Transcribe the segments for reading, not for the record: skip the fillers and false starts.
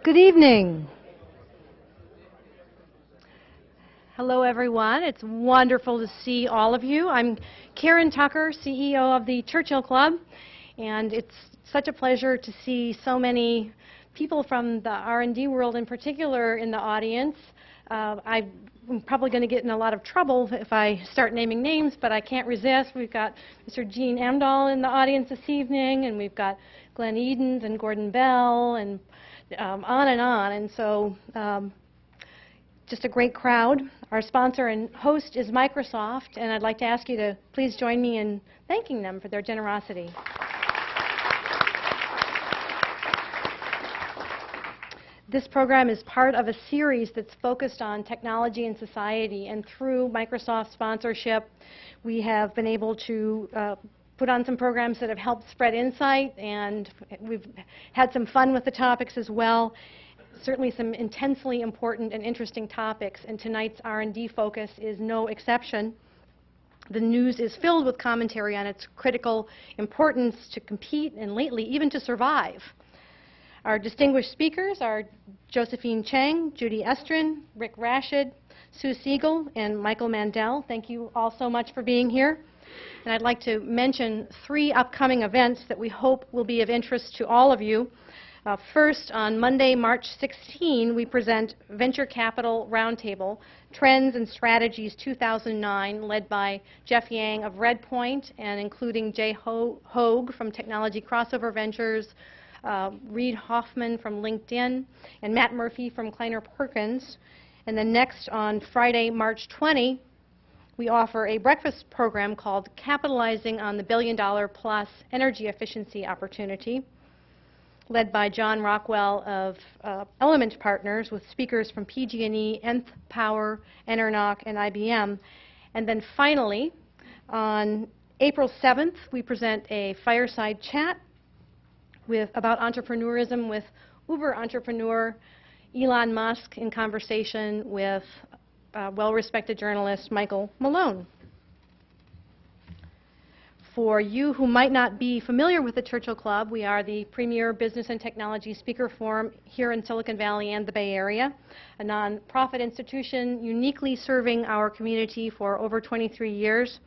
Good evening. Hello, everyone. It's wonderful to see all of you. I'm Karen Tucker, CEO of the Churchill Club, and it's such a pleasure to see so many people from the R&D world in particular in the audience. I'm probably going to get in a lot of trouble if I start naming names, but I can't resist. We've got Mr. Gene Amdahl in the audience this evening, and we've got Glenn Edens and Gordon Bell, and on and on. And so just a great crowd. Our sponsor and host is Microsoft, and I'd like to ask you to please join me in thanking them for their generosity. This program is part of a series that's focused on technology and society, and through Microsoft sponsorship, we have been able to put on some programs that have helped spread insight, and we've had some fun with the topics as well. Certainly some intensely important and interesting topics, and tonight's R&D focus is no exception. The news is filled with commentary on its critical importance to compete and lately even to survive. Our distinguished speakers are Josephine Cheng, Judy Estrin, Rick Rashid, Sue Siegel, and Michael Mandel. Thank you all so much for being here. And I'd like to mention 3 upcoming events that we hope will be of interest to all of you. First, on Monday, March 16, we present Venture Capital Roundtable, Trends and Strategies 2009, led by Jeff Yang of Redpoint, and including Jay Hogue from Technology Crossover Ventures, Reid Hoffman from LinkedIn, and Matt Murphy from Kleiner Perkins. And then next, on Friday, March 20, we offer a breakfast program called Capitalizing on the $1 Billion+ Energy Efficiency Opportunity, led by John Rockwell of Element Partners, with speakers from PG&E, Nth Power, Enernoc, and IBM. And then finally, on April 7th, we present a fireside chat about entrepreneurism with Uber entrepreneur Elon Musk, in conversation with well-respected journalist Michael Malone. For you who might not be familiar with the Churchill Club, we are the premier business and technology speaker forum here in Silicon Valley and the Bay Area, a nonprofit institution uniquely serving our community for over 23 years.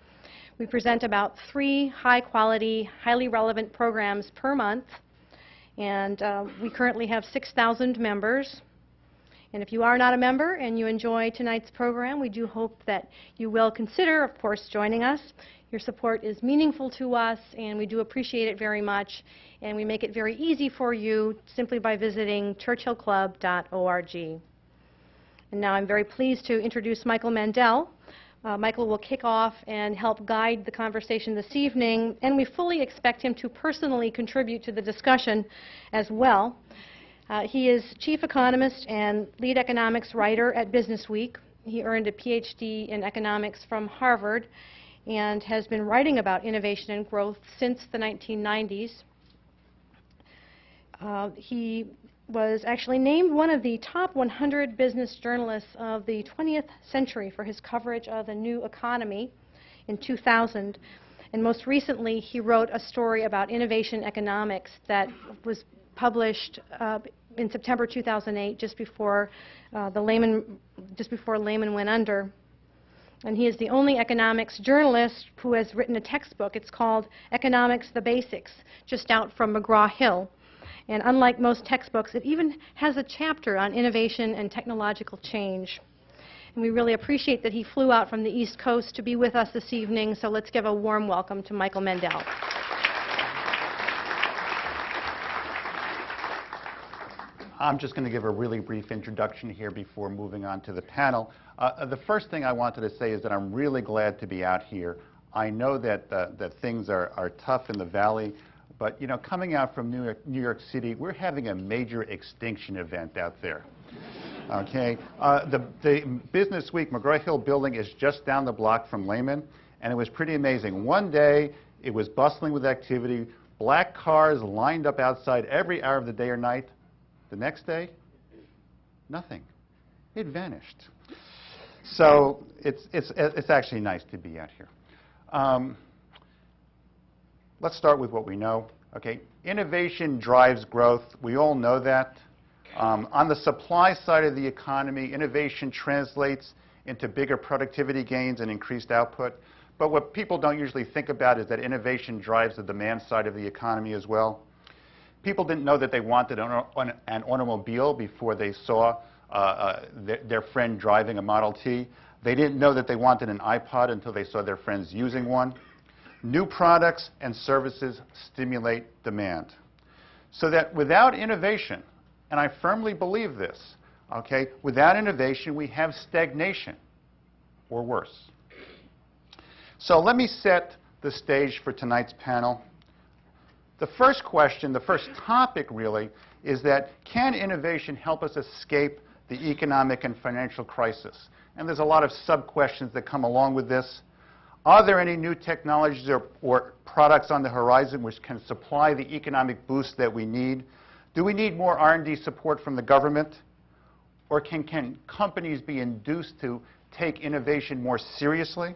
We present about 3 high-quality, highly relevant programs per month, and we currently have 6,000 members. And if you are not a member and you enjoy tonight's program, we do hope that you will consider, of course, joining us. Your support is meaningful to us, and we do appreciate it very much. And we make it very easy for you simply by visiting churchillclub.org. And now I'm very pleased to introduce Michael Mendel. Michael will kick off and help guide the conversation this evening, and we fully expect him to personally contribute to the discussion as well. He is chief economist and lead economics writer at BusinessWeek. He earned a PhD in economics from Harvard and has been writing about innovation and growth since the 1990s. He was actually named one of the top 100 business journalists of the 20th century for his coverage of the new economy in 2000. And most recently, he wrote a story about innovation economics that was published in September 2008, just before Lehman went under. And he is the only economics journalist who has written a textbook. It's called Economics: The Basics, just out from McGraw-Hill. And unlike most textbooks, it even has a chapter on innovation and technological change. And we really appreciate that he flew out from the East Coast to be with us this evening, so let's give a warm welcome to Michael Mendel. I'm just going to give a really brief introduction here before moving on to the panel. The first thing I wanted to say is that I'm really glad to be out here. I know that things are tough in the Valley, but you know, coming out from New York City, we're having a major extinction event out there. Okay, the BusinessWeek McGraw-Hill building is just down the block from Lehman, and it was pretty amazing. One day, it was bustling with activity. Black cars lined up outside every hour of the day or night. The next day, nothing. It vanished. So it's actually nice to be out here. Let's start with what we know. Okay, innovation drives growth. We all know that. On the supply side of the economy, innovation translates into bigger productivity gains and increased output. But what people don't usually think about is that innovation drives the demand side of the economy as well. People didn't know that they wanted an automobile before they saw their friend driving a Model T. They didn't know that they wanted an iPod until they saw their friends using one. New products and services stimulate demand. So that without innovation, and I firmly believe this, okay, without innovation we have stagnation or worse. So let me set the stage for tonight's panel. The first question, the first topic really, is that can innovation help us escape the economic and financial crisis? And there's a lot of sub-questions that come along with this. Are there any new technologies or products on the horizon which can supply the economic boost that we need? Do we need more R&D support from the government? Or can companies be induced to take innovation more seriously?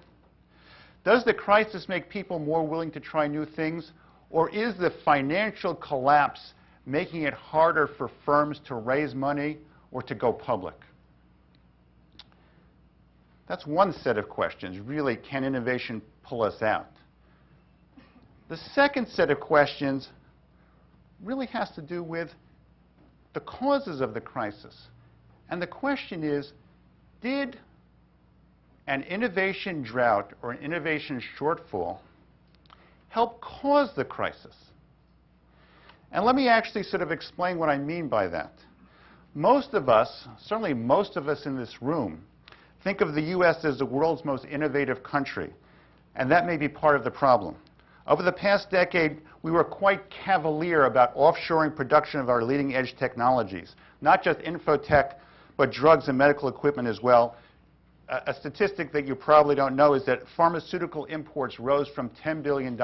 Does the crisis make people more willing to try new things? Or is the financial collapse making it harder for firms to raise money or to go public? That's one set of questions. Really, can innovation pull us out? The second set of questions really has to do with the causes of the crisis. And the question is, did an innovation drought or an innovation shortfall help cause the crisis? And let me actually sort of explain what I mean by that. Most of us, certainly most of us in this room, think of the U.S. as the world's most innovative country, and that may be part of the problem. Over the past decade, we were quite cavalier about offshoring production of our leading-edge technologies, not just infotech, but drugs and medical equipment as well. A statistic that you probably don't know is that pharmaceutical imports rose from $10 billion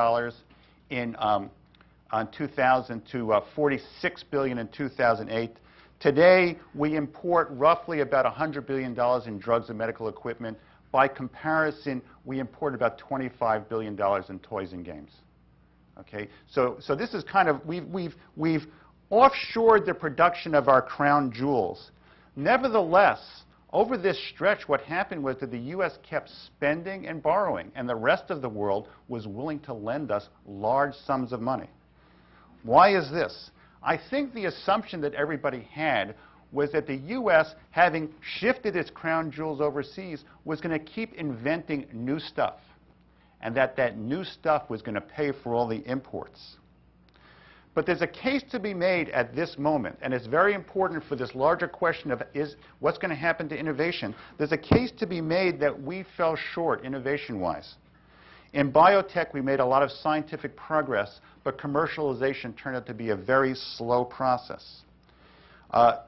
in 2000 to $46 billion in 2008. Today, we import roughly about $100 billion in drugs and medical equipment. By comparison, we import about $25 billion in toys and games. Okay? So this is kind of, we've offshored the production of our crown jewels. Nevertheless, over this stretch, what happened was that the U.S. kept spending and borrowing, and the rest of the world was willing to lend us large sums of money. Why is this? I think the assumption that everybody had was that the U.S., having shifted its crown jewels overseas, was going to keep inventing new stuff, and that new stuff was going to pay for all the imports. But there's a case to be made at this moment, and it's very important for this larger question of what's going to happen to innovation. There's a case to be made that we fell short innovation-wise. In biotech, we made a lot of scientific progress, but commercialization turned out to be a very slow process.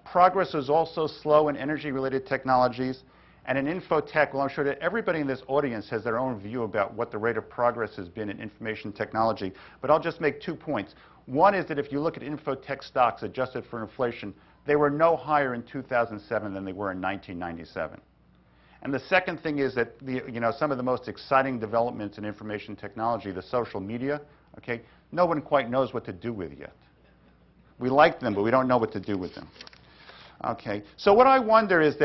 Progress was also slow in energy-related technologies. And in infotech, well, I'm sure that everybody in this audience has their own view about what the rate of progress has been in information technology. But I'll just make 2 points. One is that if you look at infotech stocks adjusted for inflation, they were no higher in 2007 than they were in 1997. And the second thing is that some of the most exciting developments in information technology, the social media, okay, no one quite knows what to do with yet. We like them, but we don't know what to do with them. Okay, so what I wonder is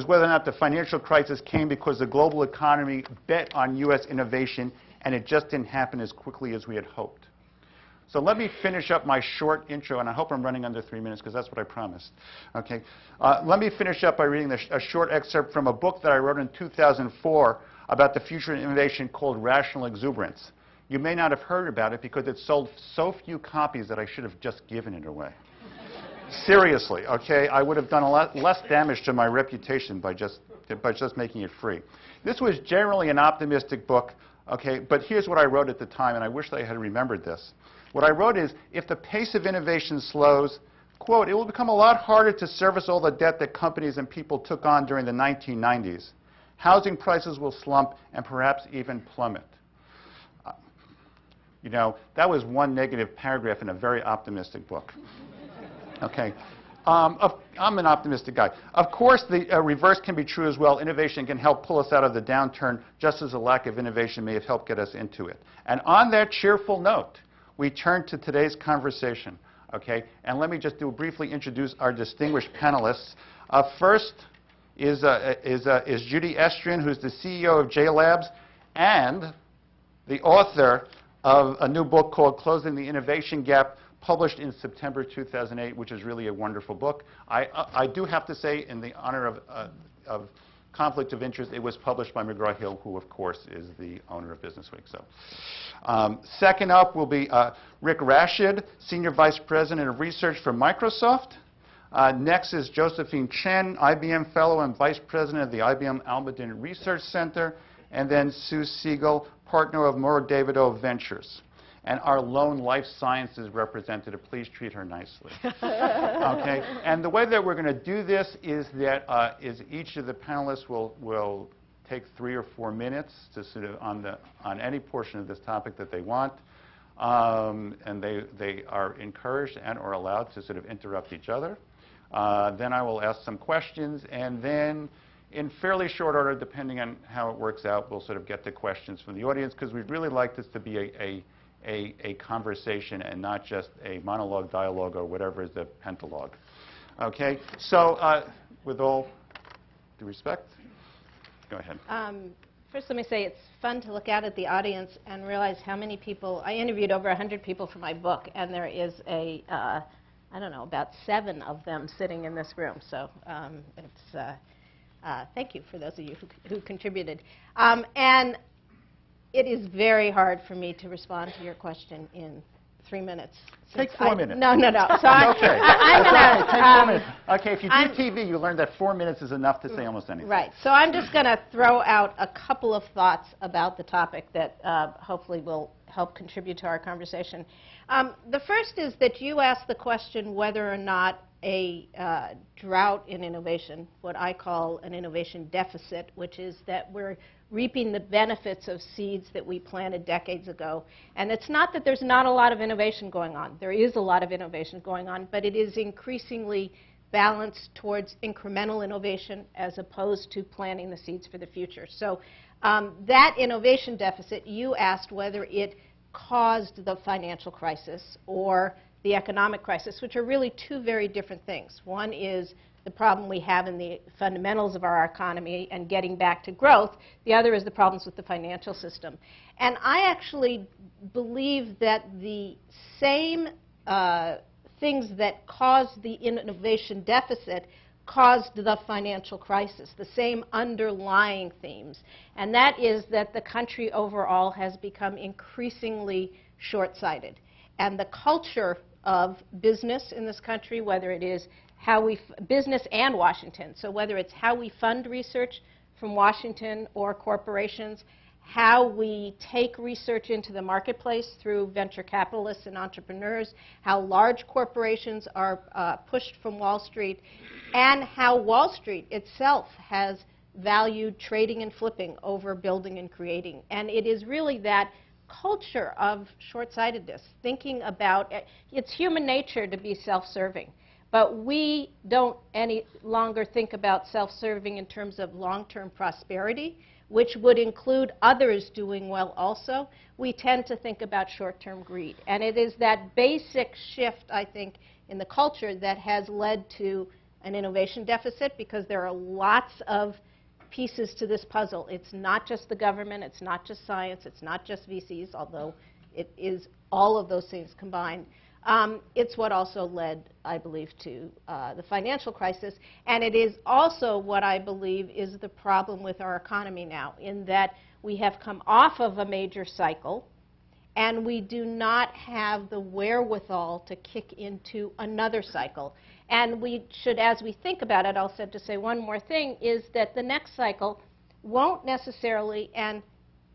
whether or not the financial crisis came because the global economy bet on U.S. innovation, and it just didn't happen as quickly as we had hoped. So let me finish up my short intro, and I hope I'm running under 3 minutes because that's what I promised. Okay, let me finish up by reading a short excerpt from a book that I wrote in 2004 about the future of innovation called Rational Exuberance. You may not have heard about it because it sold so few copies that I should have just given it away. Seriously, okay? I would have done a lot less damage to my reputation by just making it free. This was generally an optimistic book, okay? But here's what I wrote at the time, and I wish that I had remembered this. What I wrote is, if the pace of innovation slows, quote, it will become a lot harder to service all the debt that companies and people took on during the 1990s. Housing prices will slump and perhaps even plummet. That was one negative paragraph in a very optimistic book. Okay. I'm an optimistic guy. Of course, the reverse can be true as well. Innovation can help pull us out of the downturn, just as a lack of innovation may have helped get us into it. And on that cheerful note, we turn to today's conversation Okay? And let me just briefly introduce our distinguished panelists. First is Judy Estrin, who's the CEO of JLABS and the author of a new book called Closing the Innovation Gap, published in September 2008, which is really a wonderful book. I do have to say, in the honor of conflict of interest, it was published by McGraw-Hill, who, of course, is the owner of BusinessWeek. So, second up will be Rick Rashid, Senior Vice President of Research for Microsoft. Next is Josephine Cheng, IBM Fellow and Vice President of the IBM Almaden Research Center. And then Sue Siegel, Partner of Mohr Davidow Ventures. And our lone life sciences representative, please treat her nicely. Okay? And the way that we're going to do this is that each of the panelists will take 3 or 4 minutes to sort of on any portion of this topic that they want. And they are encouraged and or allowed to sort of interrupt each other. Then I will ask some questions, and then in fairly short order, depending on how it works out, we'll sort of get to questions from the audience, because we'd really like this to be a conversation and not just a monologue, dialogue, or whatever is the pentalogue. Okay? So with all due respect, go ahead. First, let me say it's fun to look out at the audience and realize how many people. I interviewed over 100 people for my book, and there is I don't know, about 7 of them sitting in this room. So thank you for those of you who contributed. And it is very hard for me to respond to your question in 3 minutes. Take 4 minutes. No. So okay. I'm going to... Take 4 minutes. Okay, if you do TV, you learn that 4 minutes is enough to say almost anything. Right. So I'm just going to throw out a couple of thoughts about the topic that hopefully will help contribute to our conversation. The first is that you asked the question whether or not a drought in innovation, what I call an innovation deficit, which is that we're reaping the benefits of seeds that we planted decades ago. And it's not that there's not a lot of innovation going on. There is a lot of innovation going on, but it is increasingly balanced towards incremental innovation as opposed to planting the seeds for the future. So that innovation deficit, you asked whether it caused the financial crisis or the economic crisis, which are really 2 very different things. One is the problem we have in the fundamentals of our economy and getting back to growth. The other is the problems with the financial system. And I actually believe that the same things that caused the innovation deficit caused the financial crisis, the same underlying themes. And that is that the country overall has become increasingly short-sighted. And the culture of business in this country, whether it is how we, business and Washington, so whether it's how we fund research from Washington or corporations, how we take research into the marketplace through venture capitalists and entrepreneurs, how large corporations are pushed from Wall Street, and how Wall Street itself has valued trading and flipping over building and creating. And it is really that culture of short-sightedness, thinking about, it's human nature to be self-serving. But we don't any longer think about self-serving in terms of long-term prosperity, which would include others doing well also. We tend to think about short-term greed. And it is that basic shift, I think, in the culture that has led to an innovation deficit, because there are lots of pieces to this puzzle. It's not just the government, it's not just science, it's not just VCs, although it is all of those things combined. It's what also led, I believe, to the financial crisis. And it is also what I believe is the problem with our economy now, in that we have come off of a major cycle, and we do not have the wherewithal to kick into another cycle. And we should, as we think about it, I'll to say one more thing, is that the next cycle won't necessarily, and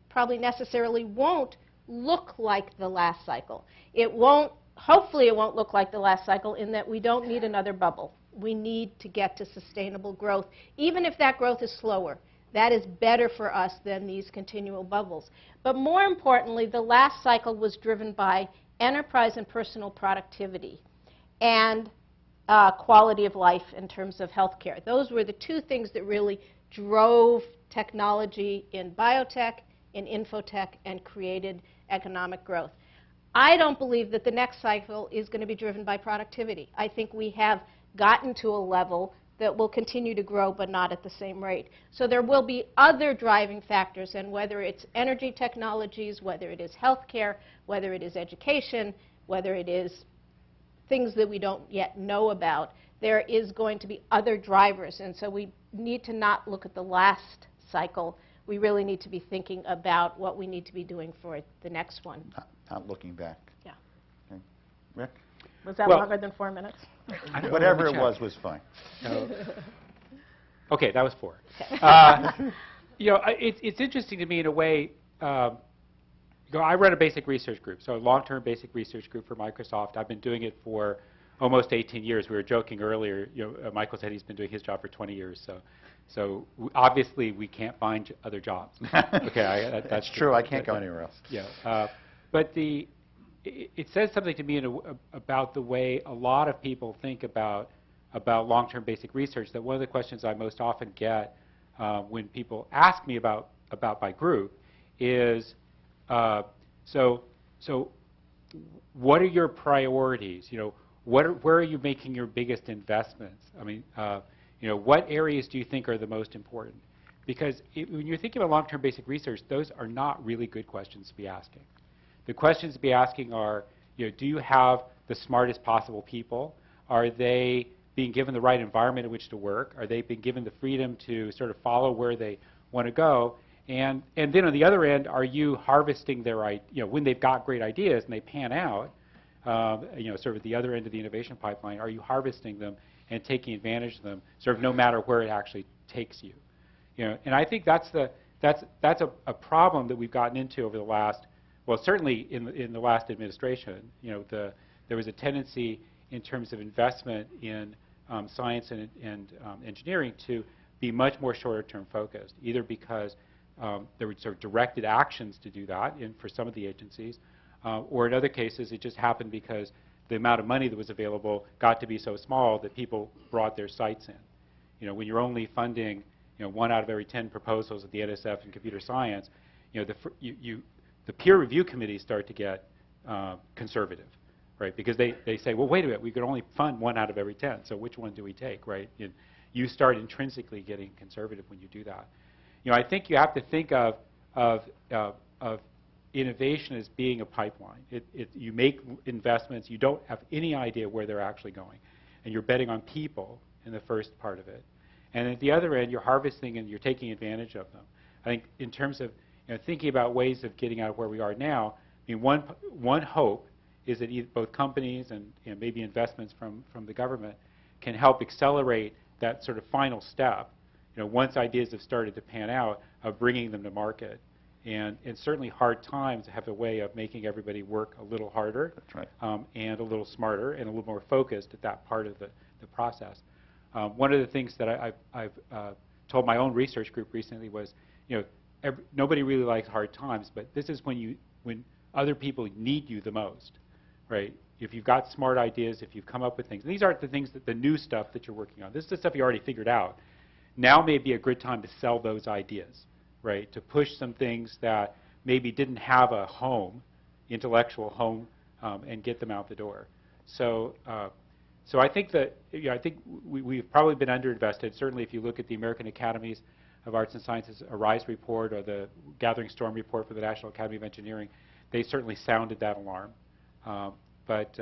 probably necessarily won't, look like the last cycle. It won't. Hopefully it won't look like the last cycle, in that we don't need another bubble. We need to get to sustainable growth. Even if that growth is slower, that is better for us than these continual bubbles. But more importantly, the last cycle was driven by enterprise and personal productivity and quality of life in terms of healthcare. Those were the 2 things that really drove technology in biotech, in infotech, and created economic growth. I don't believe that the next cycle is going to be driven by productivity. I think we have gotten to a level that will continue to grow, but not at the same rate. So there will be other driving factors, and whether it's energy technologies, whether it is healthcare, whether it is education, whether it is things that we don't yet know about, there is going to be other drivers. And so we need to not look at the last cycle. We really need to be thinking about what we need to be doing for the next one. Not looking back. Yeah. Okay. Rick? Was that Well, longer than 4 minutes? Whatever it was fine. Okay, that was 4. Okay. You know, it's interesting to me in a way. I run a basic research group, so a long-term basic research group for Microsoft. I've been doing it for almost 18 years. We were joking earlier. You know, Michael said he's been doing his job for 20 years. So obviously we can't find other jobs. Okay, that's true. I can't go anywhere else. Yeah, but it says something to me about the way a lot of people think about long-term basic research. That one of the questions I most often get when people ask me about my group is, so what are your priorities? You know, where are you making your biggest investments? I mean, you know, what areas do you think are the most important? Because when you're thinking about long-term basic research, those are not really good questions to be asking. The questions to be asking are, you know, do you have the smartest possible people? Are they being given the right environment in which to work? Are they being given the freedom to sort of follow where they want to go? And then on the other end, are you harvesting their, you know, when they've got great ideas and they pan out, you know, sort of at the other end of the innovation pipeline, are you harvesting them and taking advantage of them, sort of no matter where it actually takes you? You know, and I think that's a problem that we've gotten into over the last, well, certainly in the last administration. You know, there was a tendency in terms of investment in science and engineering to be much more shorter-term focused, either because there were sort of directed actions to do that for some of the agencies, or in other cases it just happened because the amount of money that was available got to be so small that people brought their sites in. You know, when you're only funding, you know, 1 out of every 10 proposals at the NSF in computer science, you know, the peer review committees start to get conservative, right? Because they say, well, wait a minute, we could only fund 1 out of every 10, so which one do we take, right? You start intrinsically getting conservative when you do that. You know, I think you have to think of innovation as being a pipeline. You make investments, you don't have any idea where they're actually going, and you're betting on people in the first part of it. And at the other end, you're harvesting and you're taking advantage of them. I think in terms of, you know, thinking about ways of getting out of where we are now, I mean, one hope is that both companies and maybe investments from the government can help accelerate that sort of final step, you know, once ideas have started to pan out, of bringing them to market. And certainly hard times have a way of making everybody work a little harder. That's right. And a little smarter and a little more focused at that part of the process. One of the things that I've told my own research group recently was, you know, nobody really likes hard times, but this is when other people need you the most, right? If you've got smart ideas, if you've come up with things, and these aren't the things the new stuff that you're working on. This is the stuff you already figured out. Now may be a good time to sell those ideas, right? To push some things that maybe didn't have a home, intellectual home, and get them out the door. So I think that, you know, I think we've probably been underinvested. Certainly, if you look at the American Academies of Arts and Sciences ARISE report or the Gathering Storm report for the National Academy of Engineering, they certainly sounded that alarm. But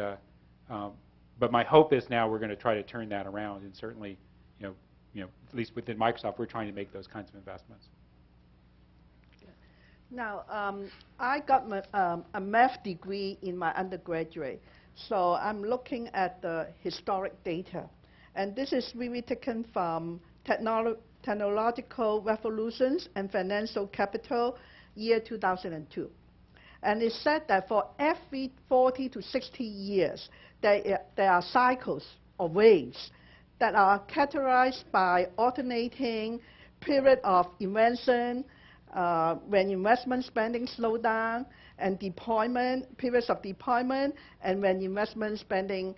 my hope is now we're going to try to turn that around, and certainly, you know, at least within Microsoft, we're trying to make those kinds of investments. Now, I got a math degree in my undergraduate, so I'm looking at the historic data. And this is really taken from Technological Revolutions and Financial Capital, year 2002. And it said that for every 40 to 60 years, there are cycles or waves that are characterized by alternating period of invention, when investment spending slow down, and deployment, periods of deployment, and when investment spending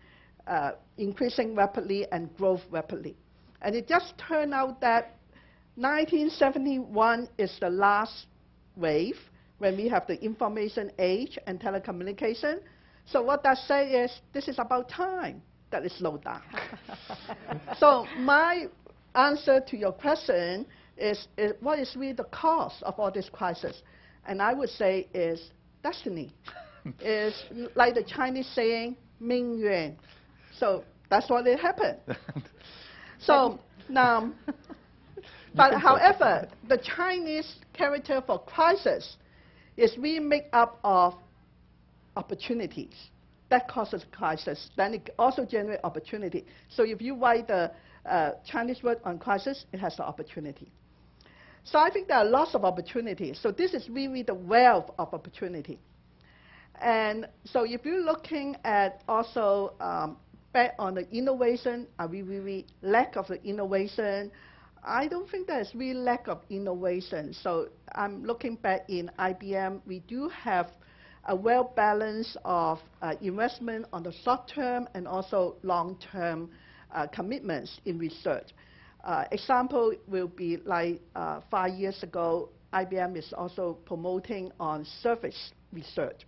increasing rapidly and growth rapidly. And it just turned out that 1971 is the last wave, when we have the information age and telecommunication. So what that says is this is about time that it slowed down. So my answer to your question is what is really the cause of all this crisis? And I would say is destiny. Is like the Chinese saying, 命运. So that's what it happened. So now, but however, the Chinese character for crisis is we make up of opportunities. That causes crisis. Then it also generates opportunity. So if you write the Chinese word on crisis, it has the opportunity. So I think there are lots of opportunities. So this is really the wealth of opportunity. And so if you're looking at also back on the innovation, are we really lack of the innovation? I don't think there's really lack of innovation. So I'm looking back in IBM, we do have a well balance of investment on the short term and also long term commitments in research. Example will be like 5 years ago, IBM is also promoting on service research.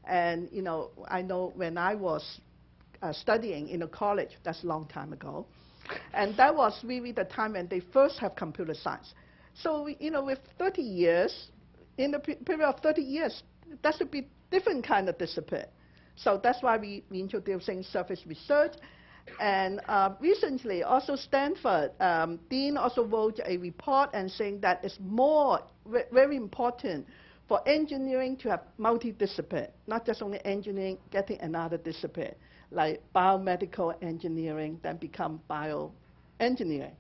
And I know when I was studying in a college, that's a long time ago, and that was really the time when they first have computer science. So with 30 years, in the period of 30 years, that should be different kind of discipline. So that's why we introducing service research. And recently, also Stanford, Dean also wrote a report and saying that it's very important for engineering to have multidiscipline, not just only engineering, getting another discipline, like biomedical engineering, then become bioengineering.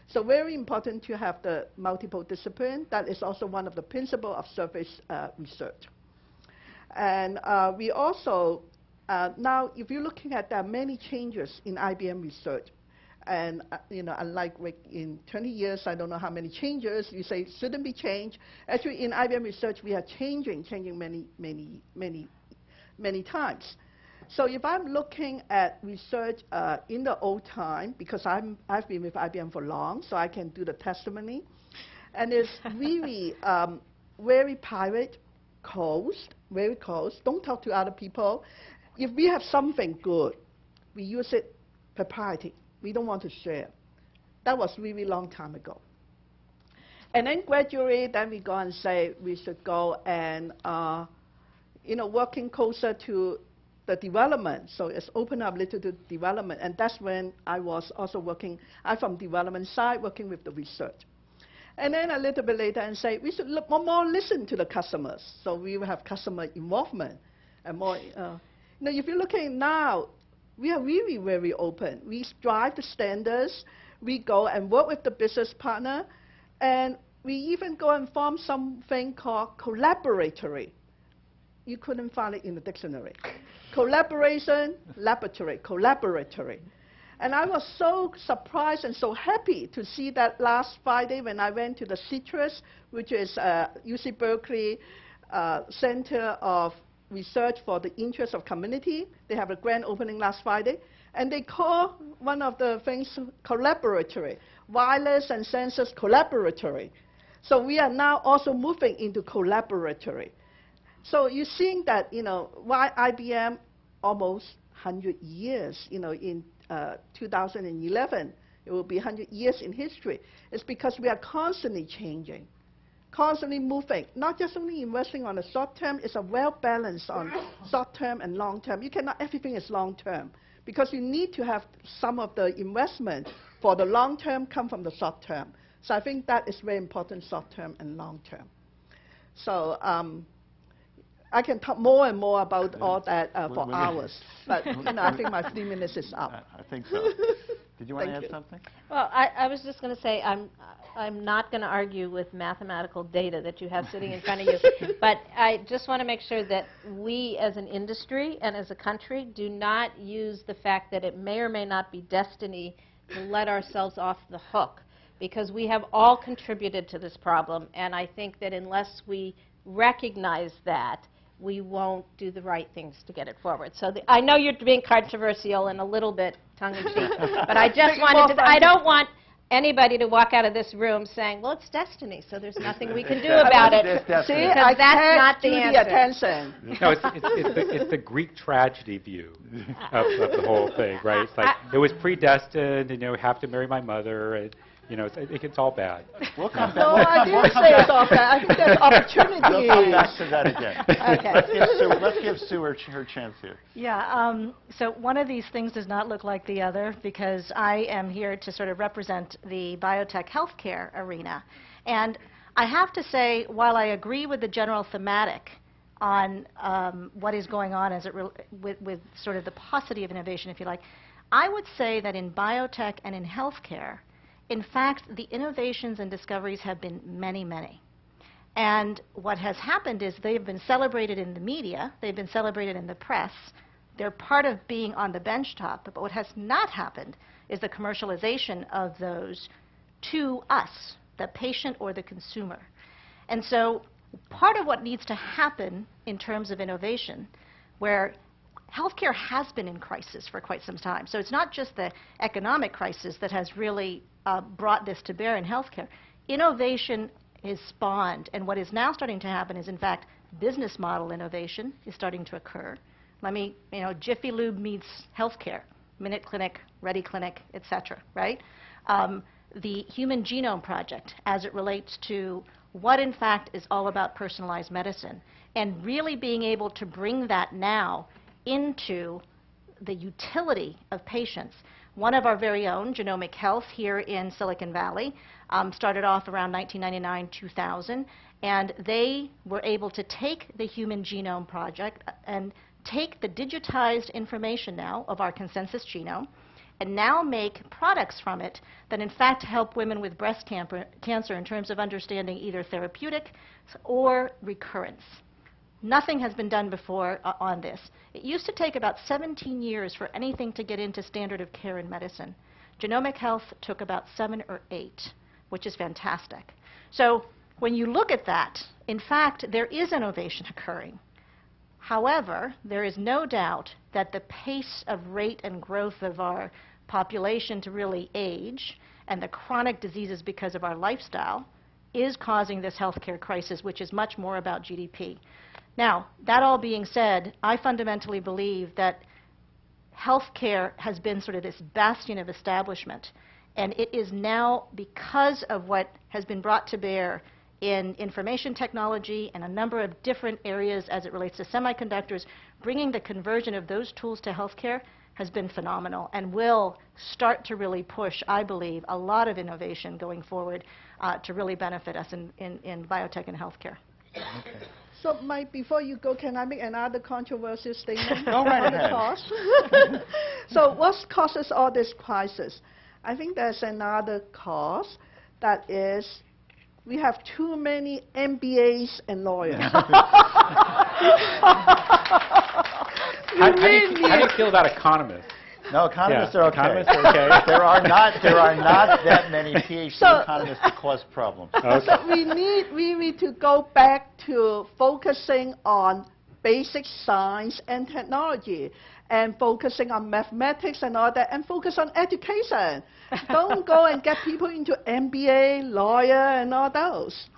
So very important to have the multiple discipline. That is also one of the principles of service research. And we also, now if you're looking at, there are many changes in IBM research. And unlike in 20 years, I don't know how many changes, you say shouldn't be changed. Actually, in IBM research, we are changing many times. So if I'm looking at research in the old time, because I've been with IBM for long, so I can do the testimony. And it's really very private, closed, very closed. Don't talk to other people. If we have something good, we use it proprietary. We don't want to share. That was really long time ago. And then gradually, then we go and say we should go and working closer to the development. So it's open up a little to development. And that's when I was also working, I'm from development side, working with the research. And then a little bit later and say, we should more listen to the customers. So we will have customer involvement. And more, if you're looking now, we are really very open. We drive the standards. We go and work with the business partner. And we even go and form something called collaboratory. You couldn't find it in the dictionary. Collaboration, laboratory, collaboratory. And I was so surprised and so happy to see that last Friday when I went to the Citrus, which is UC Berkeley Center of Research for the Interest of Community. They have a grand opening last Friday. And they call one of the things collaboratory, wireless and sensors collaboratory. So we are now also moving into collaboratory. So you're seeing that, why IBM almost 100 years, in 2011, it will be 100 years in history. It's because we are constantly changing, constantly moving, not just only investing on the short term, it's a well-balanced on short term and long term. You cannot, everything is long term, because you need to have some of the investment for the long term come from the short term. So I think that is very important, short term and long term. So I can talk more and more about all that for hours, but I think my 3 minutes is up. I think so. Did you want to add something? Well, I was just going to say I'm not going to argue with mathematical data that you have sitting in front of you, but I just want to make sure that we as an industry and as a country do not use the fact that it may or may not be destiny to let ourselves off the hook, because we have all contributed to this problem, and I think that unless we recognize that, we won't do the right things to get it forward. So I know you're being controversial and a little bit tongue-in-cheek, but I just wanted to, I don't want anybody to walk out of this room saying, well, it's destiny, so there's nothing we can do about it. See, Because I that's not the catch Judy answer. attention. No, it's the Greek tragedy view of the whole thing, right? It's like, it was predestined, and, have to marry my mother, and, it gets all bad. We'll come back. No, I didn't say it's all bad. I think there's opportunity. We'll come back to that again. Okay. Let's give Sue her chance here. Yeah, so one of these things does not look like the other because I am here to sort of represent the biotech healthcare arena. And I have to say, while I agree with the general thematic on what is going on as with sort of the paucity of innovation, if you like, I would say that in biotech and in healthcare, in fact, the innovations and discoveries have been many, many. And what has happened is they've been celebrated in the media, they've been celebrated in the press, they're part of being on the benchtop, but what has not happened is the commercialization of those to us, the patient or the consumer. And so part of what needs to happen in terms of innovation, where healthcare has been in crisis for quite some time. So it's not just the economic crisis that has really brought this to bear in healthcare. Innovation is spawned, and what is now starting to happen is, in fact, business model innovation is starting to occur. Jiffy Lube meets healthcare, Minute Clinic, Ready Clinic, et cetera, right? The Human Genome Project, as it relates to what, in fact, is all about personalized medicine, and really being able to bring that now into the utility of patients. One of our very own, Genomic Health, here in Silicon Valley, started off around 1999-2000, and they were able to take the Human Genome Project and take the digitized information now of our consensus genome and now make products from it that in fact help women with breast cancer in terms of understanding either therapeutic or recurrence. Nothing has been done before on this. It used to take about 17 years for anything to get into standard of care in medicine. Genomic Health took about 7 or 8, which is fantastic. So when you look at that, in fact, there is innovation occurring. However, there is no doubt that the pace of rate and growth of our population to really age and the chronic diseases because of our lifestyle is causing this healthcare crisis, which is much more about GDP. Now, that all being said, I fundamentally believe that healthcare has been sort of this bastion of establishment, and it is now, because of what has been brought to bear in information technology and a number of different areas as it relates to semiconductors, bringing the conversion of those tools to healthcare has been phenomenal and will start to really push, I believe, a lot of innovation going forward to really benefit us in biotech and healthcare. Okay. So, Mike, before you go, can I make another controversial statement? Go right on the ahead. cost? So what causes all this crisis? I think there's another cause, that is we have too many MBAs and lawyers. How do you feel about economists? No, economists Yeah, are okay. economists are okay. There are not that many PhD economists that cause problems. Okay. So we need to go back to focusing on basic science and technology, and focusing on mathematics and all that, and focus on education. Don't go and get people into MBA, lawyer, and all those.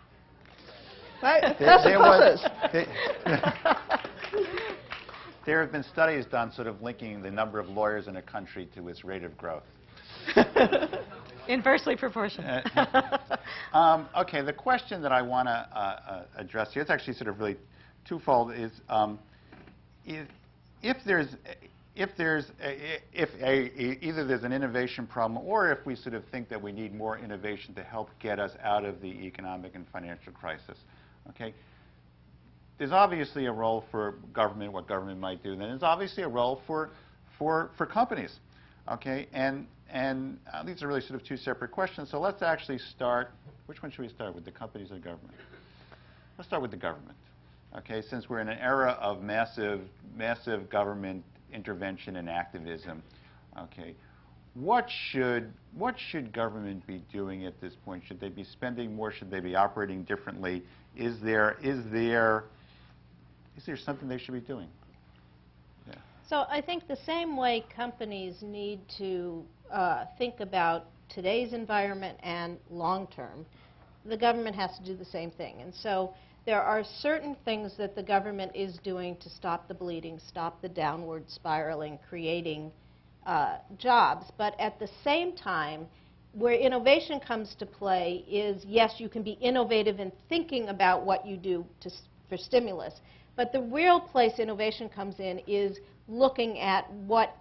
Right? That's the process. There have been studies done sort of linking the number of lawyers in a country to its rate of growth. Inversely proportional. Okay, the question that I want to address here, it's actually sort of really twofold, is either there's an innovation problem, or if we sort of think that we need more innovation to help get us out of the economic and financial crisis. Okay. There's obviously a role for government, what government might do. Then there's obviously a role for companies, okay? And these are really sort of two separate questions. So let's actually start. Which one should we start with, the companies or the government? Let's start with the government, okay? Since we're in an era of massive government intervention and activism, okay? What should government be doing at this point? Should they be spending more? Should they be operating differently? Is there something they should be doing? So I think the same way companies need to think about today's environment and long term, the government has to do the same thing. And so there are certain things that the government is doing to stop the bleeding, stop the downward spiraling, creating jobs. But at the same time, where innovation comes to play is, yes, you can be innovative in thinking about what you do for stimulus, but the real place innovation comes in is looking at what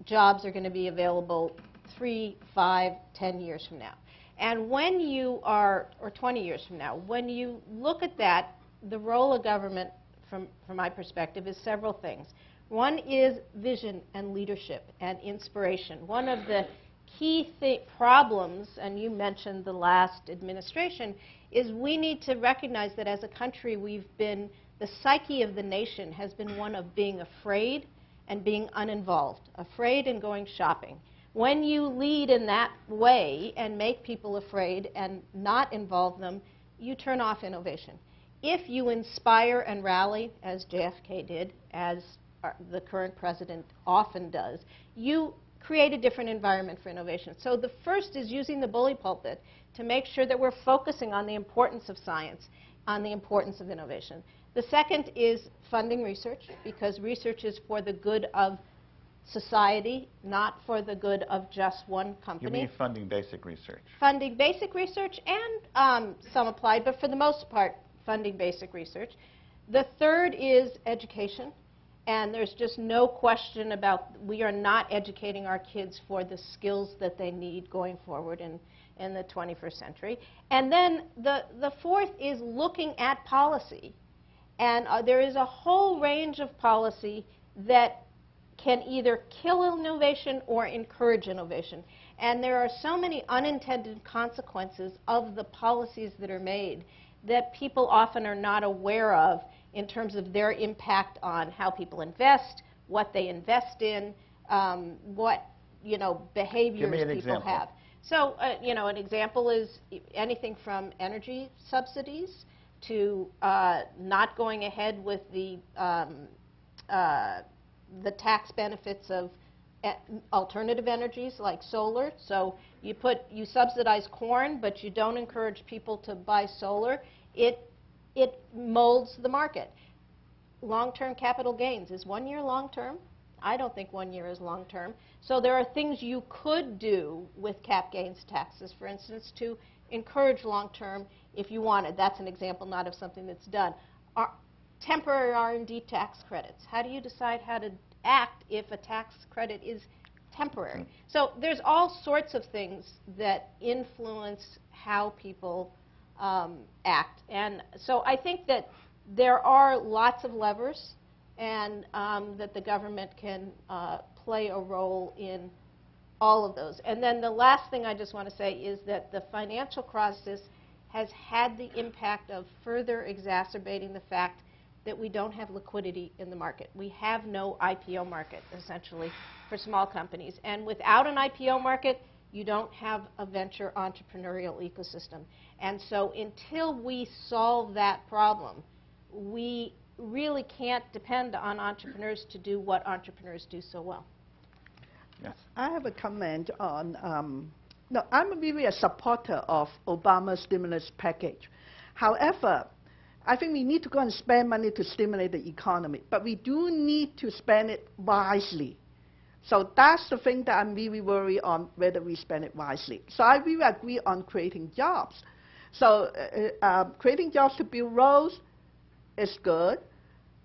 jobs are going to be available 3, 5, 10 years from now. And when you are, or 20 years from now, when you look at that, the role of government, from my perspective, is several things. One is vision and leadership and inspiration. One of the key problems, and you mentioned the last administration, is we need to recognize that as a country the psyche of the nation has been one of being afraid and being uninvolved, afraid and going shopping. When you lead in that way and make people afraid and not involve them, you turn off innovation. If you inspire and rally, as JFK did, as the current president often does, you create a different environment for innovation. So the first is using the bully pulpit to make sure that we're focusing on the importance of science, on the importance of innovation. The second is funding research, because research is for the good of society, not for the good of just one company. You mean funding basic research? Funding basic research and some applied, but for the most part, funding basic research. The third is education. And there's just no question about we are not educating our kids for the skills that they need going forward in the 21st century. And then the fourth is looking at policy. And there is a whole range of policy that can either kill innovation or encourage innovation. And there are so many unintended consequences of the policies that are made that people often are not aware of in terms of their impact on how people invest, what they invest in, what behaviors people have. So an example is anything from energy subsidies to not going ahead with the tax benefits of alternative energies like solar. So you subsidize corn, but you don't encourage people to buy solar. It molds the market. Long-term capital gains. Is 1 year long-term? I don't think 1 year is long-term. So there are things you could do with cap gains taxes, for instance, to encourage long-term if you wanted. That's an example not of something that's done. Temporary R&D tax credits. How do you decide how to act if a tax credit is temporary? So there's all sorts of things that influence how people act. And so I think that there are lots of levers, and that the government can play a role in all of those. And then the last thing I just want to say is that the financial crisis has had the impact of further exacerbating the fact that we don't have liquidity in the market. We have no IPO market, essentially, for small companies. And without an IPO market, you don't have a venture entrepreneurial ecosystem. And so until we solve that problem, we really can't depend on entrepreneurs to do what entrepreneurs do so well. Yes. I have a comment on, no, I'm really a supporter of Obama's stimulus package. However, I think we need to go and spend money to stimulate the economy, but we do need to spend it wisely. So that's the thing that I'm really worried on, whether we spend it wisely. So I really agree on creating jobs. So creating jobs to build roads is good,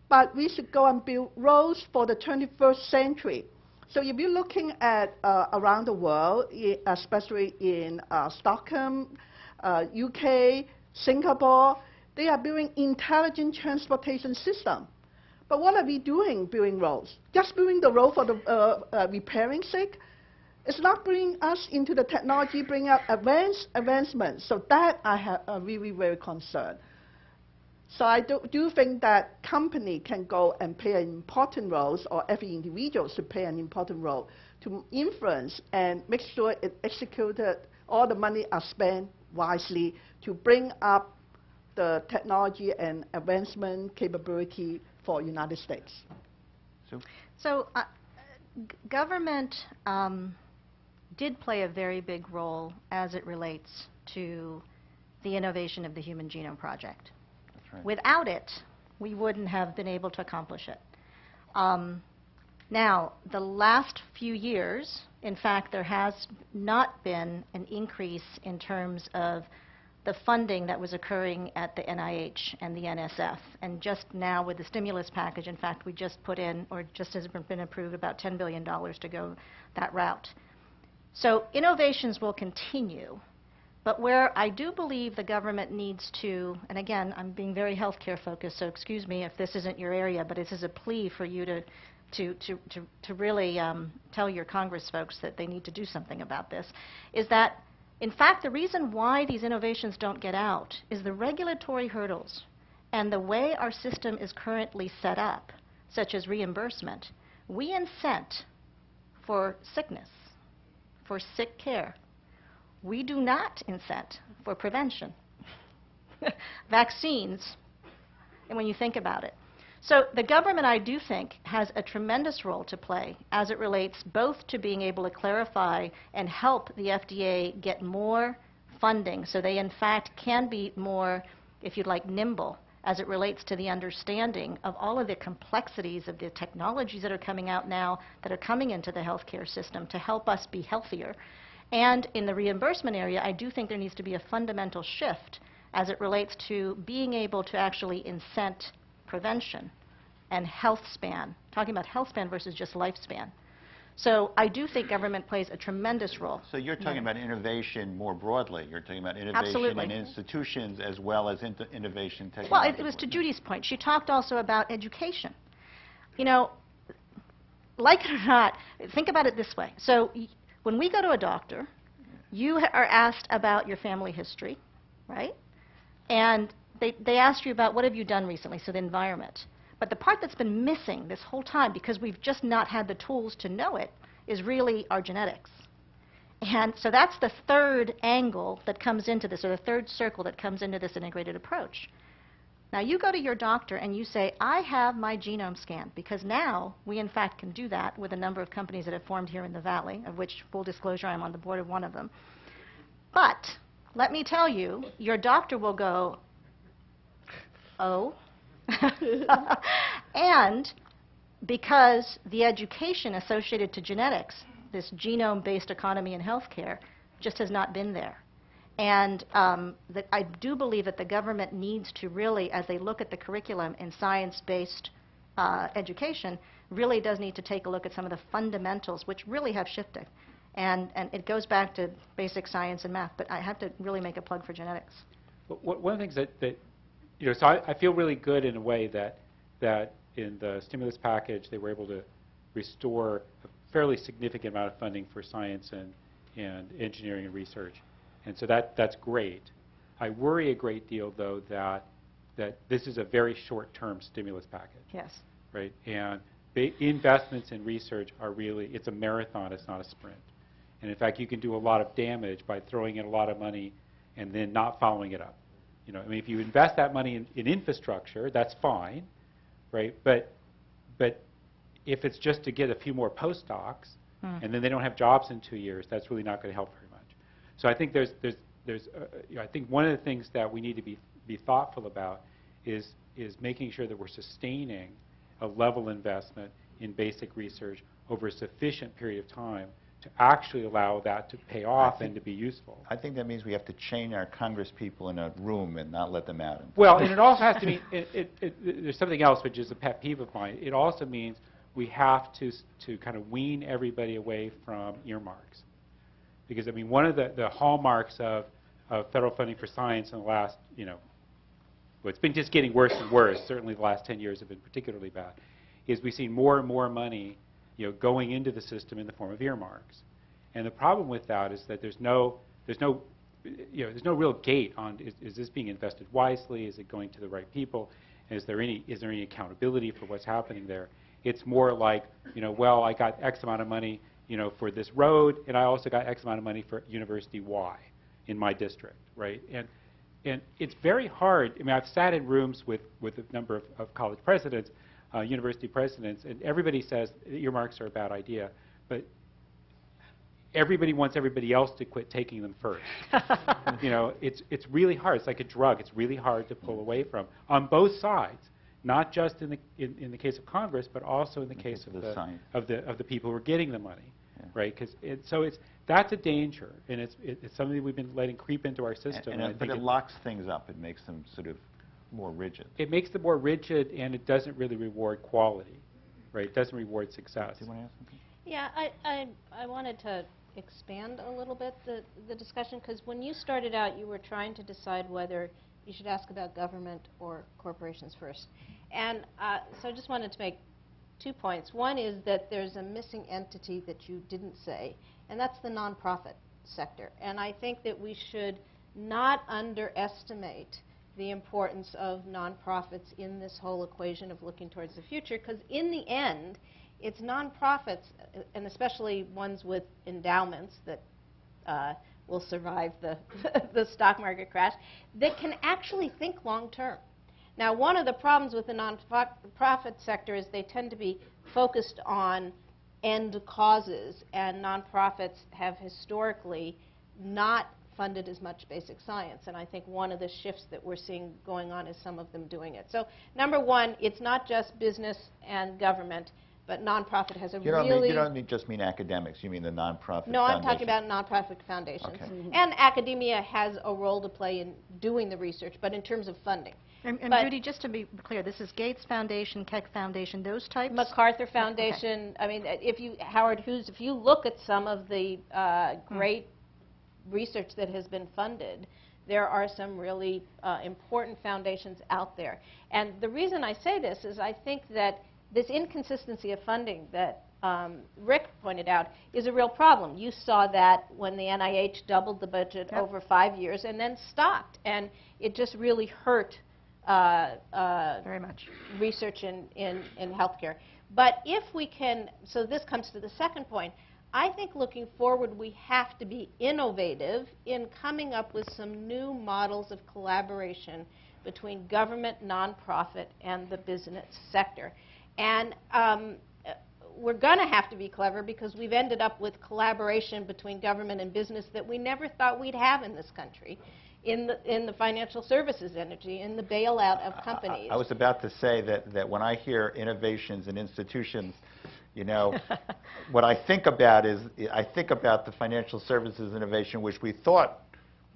but we should go and build roads for the 21st century. So if you're looking at around the world, especially in Stockholm, UK, Singapore, they are building intelligent transportation system. But what are we doing building roads? Just building the road for the repairing sake? It's not bringing us into the technology, bringing up advancements. So that I am really very concerned. So I do think that company can go and play an important role, or every individual should play an important role to influence and make sure it executed, all the money are spent wisely to bring up the technology and advancement capability for United States. Sue? So government did play a very big role as it relates to the innovation of the Human Genome Project. That's right. Without it, we wouldn't have been able to accomplish it. Now, the last few years, in fact, there has not been an increase in terms of the funding that was occurring at the NIH and the NSF. And just now with the stimulus package, in fact, we just put in, or just has been approved, about $10 billion to go that route. So innovations will continue. But where I do believe the government needs to, and again, I'm being very healthcare focused, so excuse me if this isn't your area, but this is a plea for you to really tell your Congress folks that they need to do something about this, is that, in fact, the reason why these innovations don't get out is the regulatory hurdles and the way our system is currently set up, such as reimbursement. We incent for sickness, for sick care. We do not incent for prevention. Vaccines, and when you think about it. So the government, I do think, has a tremendous role to play as it relates both to being able to clarify and help the FDA get more funding so they, in fact, can be more, if you'd like, nimble as it relates to the understanding of all of the complexities of the technologies that are coming out now that are coming into the healthcare system to help us be healthier. And in the reimbursement area, I do think there needs to be a fundamental shift as it relates to being able to actually incent prevention and health span, talking about health span versus just lifespan. So I do think government plays a tremendous role. So you're talking about innovation more broadly. You're talking about innovation Absolutely. in institutions as well as innovation technology. Well, it was to Judy's point. She talked also about education. You know, like it or not, think about it this way. So when we go to a doctor, you are asked about your family history, right? And they ask you about what have you done recently, so the environment. But the part that's been missing this whole time, because we've just not had the tools to know it, is really our genetics. And so that's the third angle that comes into this, or the third circle that comes into this integrated approach. Now you go to your doctor and you say, I have my genome scanned, because now we in fact can do that with a number of companies that have formed here in the Valley, of which, full disclosure, I'm on the board of one of them. But let me tell you, your doctor will go, oh. And because the education associated to genetics, this genome-based economy in healthcare, just has not been there. And I do believe that the government needs to really, as they look at the curriculum in science-based education, really does need to take a look at some of the fundamentals, which really have shifted. And it goes back to basic science and math, but I have to really make a plug for genetics. One of the things that you know, so I feel really good in a way that in the stimulus package they were able to restore a fairly significant amount of funding for science and engineering and research, and so that's great. I worry a great deal, though, that this is a very short-term stimulus package. Yes. Right, and investments in research are really, it's a marathon, it's not a sprint. And in fact, you can do a lot of damage by throwing in a lot of money and then not following it up. You know, I mean, if you invest that money in infrastructure, that's fine, right? But if it's just to get a few more postdocs, and then they don't have jobs in 2 years, that's really not going to help very much. So I think there's you know, I think one of the things that we need to be thoughtful about is making sure that we're sustaining a level investment in basic research over a sufficient period of time to actually allow that to pay off and to be useful. I think that means we have to chain our Congress people in a room and not let them out. Well, and it also has to mean, there's something else which is a pet peeve of mine. It also means we have to kind of wean everybody away from earmarks. Because, I mean, one of the hallmarks of federal funding for science in the last, you know, well, it's been just getting worse and worse, certainly the last 10 years have been particularly bad, is we've seen more and more money, you know, going into the system in the form of earmarks. And the problem with that is that there's no real gate on is this being invested wisely? Is it going to the right people? Is there any accountability for what's happening there? It's more like, you know, well, I got X amount of money, you know, for this road, and I also got X amount of money for University Y in my district, right? And it's very hard. I mean, I've sat in rooms with a number of college presidents, university presidents, and everybody says earmarks are a bad idea. But everybody wants everybody else to quit taking them first. You know, it's really hard. It's like a drug. It's really hard to pull away from on both sides, not just in the case of Congress, but also in the case of the people who are getting the money, right? Because that's a danger, and it's something that we've been letting creep into our system. But it locks things up. It makes them sort of more rigid. It makes them more rigid, and it doesn't really reward quality, right? It doesn't reward success. Do you want to ask something? Yeah, I wanted to expand a little bit the discussion, because when you started out, you were trying to decide whether you should ask about government or corporations first. And so I just wanted to make 2 points. One is that there's a missing entity that you didn't say, and that's the nonprofit sector. And I think that we should not underestimate the importance of nonprofits in this whole equation of looking towards the future, because in the end, it's nonprofits, and especially ones with endowments that will survive the stock market crash, that can actually think long term. Now, one of the problems with the nonprofit sector is they tend to be focused on end causes, and nonprofits have historically not funded as much basic science. And I think one of the shifts that we're seeing going on is some of them doing it. So, number one, it's not just business and government, but nonprofit has a really... You don't just mean academics. You mean the nonprofit No, foundation. I'm talking about nonprofit foundations. Okay. And academia has a role to play in doing the research, but in terms of funding. And Judy, just to be clear, this is Gates Foundation, Keck Foundation, those types? MacArthur Foundation. Okay. I mean, if you look at some of the great research that has been funded, there are some really important foundations out there. And the reason I say this is I think that this inconsistency of funding that Rick pointed out is a real problem. You saw that when the NIH doubled the budget over 5 years and then stopped, and it just really hurt very much research in healthcare. But if we can, so this comes to the second point, I think looking forward we have to be innovative in coming up with some new models of collaboration between government, nonprofit, and the business sector. And we're going to have to be clever, because we've ended up with collaboration between government and business that we never thought we'd have in this country, in the financial services industry, in the bailout of companies. I was about to say that when I hear innovations in institutions, you know, what I think about is I think about the financial services innovation, which we thought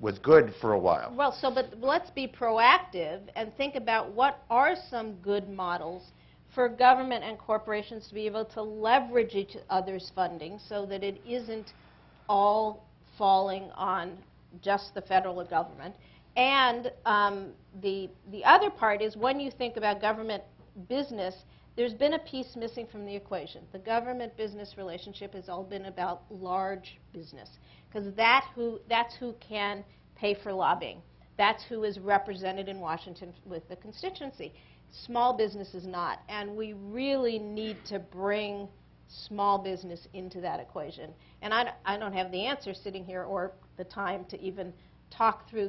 was good for a while. Well, but let's be proactive and think about what are some good models for government and corporations to be able to leverage each other's funding so that it isn't all falling on just the federal government. And the other part is, when you think about government business, there's been a piece missing from the equation. The government-business relationship has all been about large business, because that's who can pay for lobbying. That's who is represented in Washington with the constituency. Small business is not, and we really need to bring small business into that equation. And I don't have the answer sitting here or the time to even talk through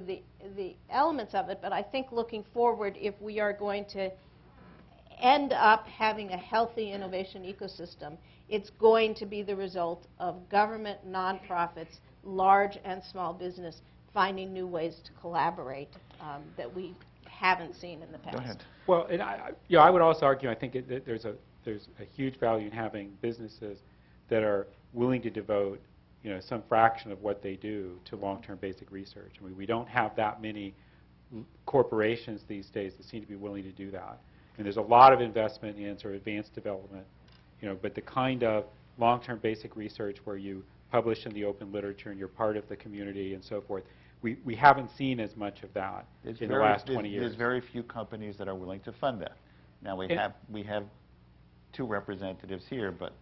the elements of it, but I think looking forward, if we are going to end up having a healthy innovation ecosystem, it's going to be the result of government, nonprofits, large and small business finding new ways to collaborate that we haven't seen in the past. Go ahead. Well, and I would also argue, I think that there's a huge value in having businesses that are willing to devote, you know, some fraction of what they do to long-term basic research. I mean, we don't have that many corporations these days that seem to be willing to do that. And there's a lot of investment in sort of advanced development, you know, but the kind of long-term basic research where you publish in the open literature and you're part of the community and so forth, we haven't seen as much of that in the last 20 years. There's very few companies that are willing to fund that. Now we have 2 representatives here, but.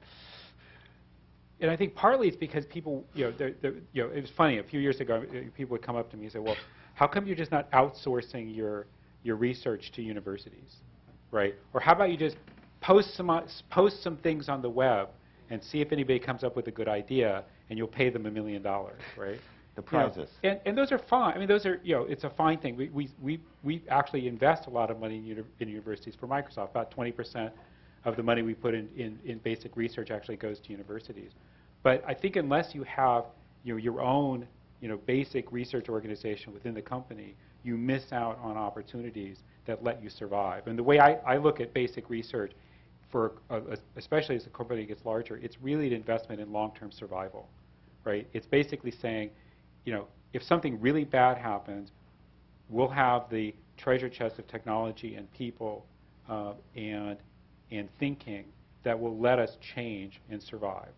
And I think partly it's because people, you know, it was funny, a few years ago, people would come up to me and say, well, how come you're just not outsourcing your research to universities, right? Or how about you just post some things on the web and see if anybody comes up with a good idea, and you'll pay them $1 million, right? The prizes. You know, and those are fine. I mean, those are, you know, it's a fine thing. We actually invest a lot of money in universities for Microsoft. About 20% of the money we put in basic research actually goes to universities. But I think unless you have your own basic research organization within the company, you miss out on opportunities that let you survive. And the way I look at basic research, especially as the company gets larger, it's really an investment in long-term survival, right? It's basically saying, if something really bad happens, we'll have the treasure chest of technology and people and thinking that will let us change and survive.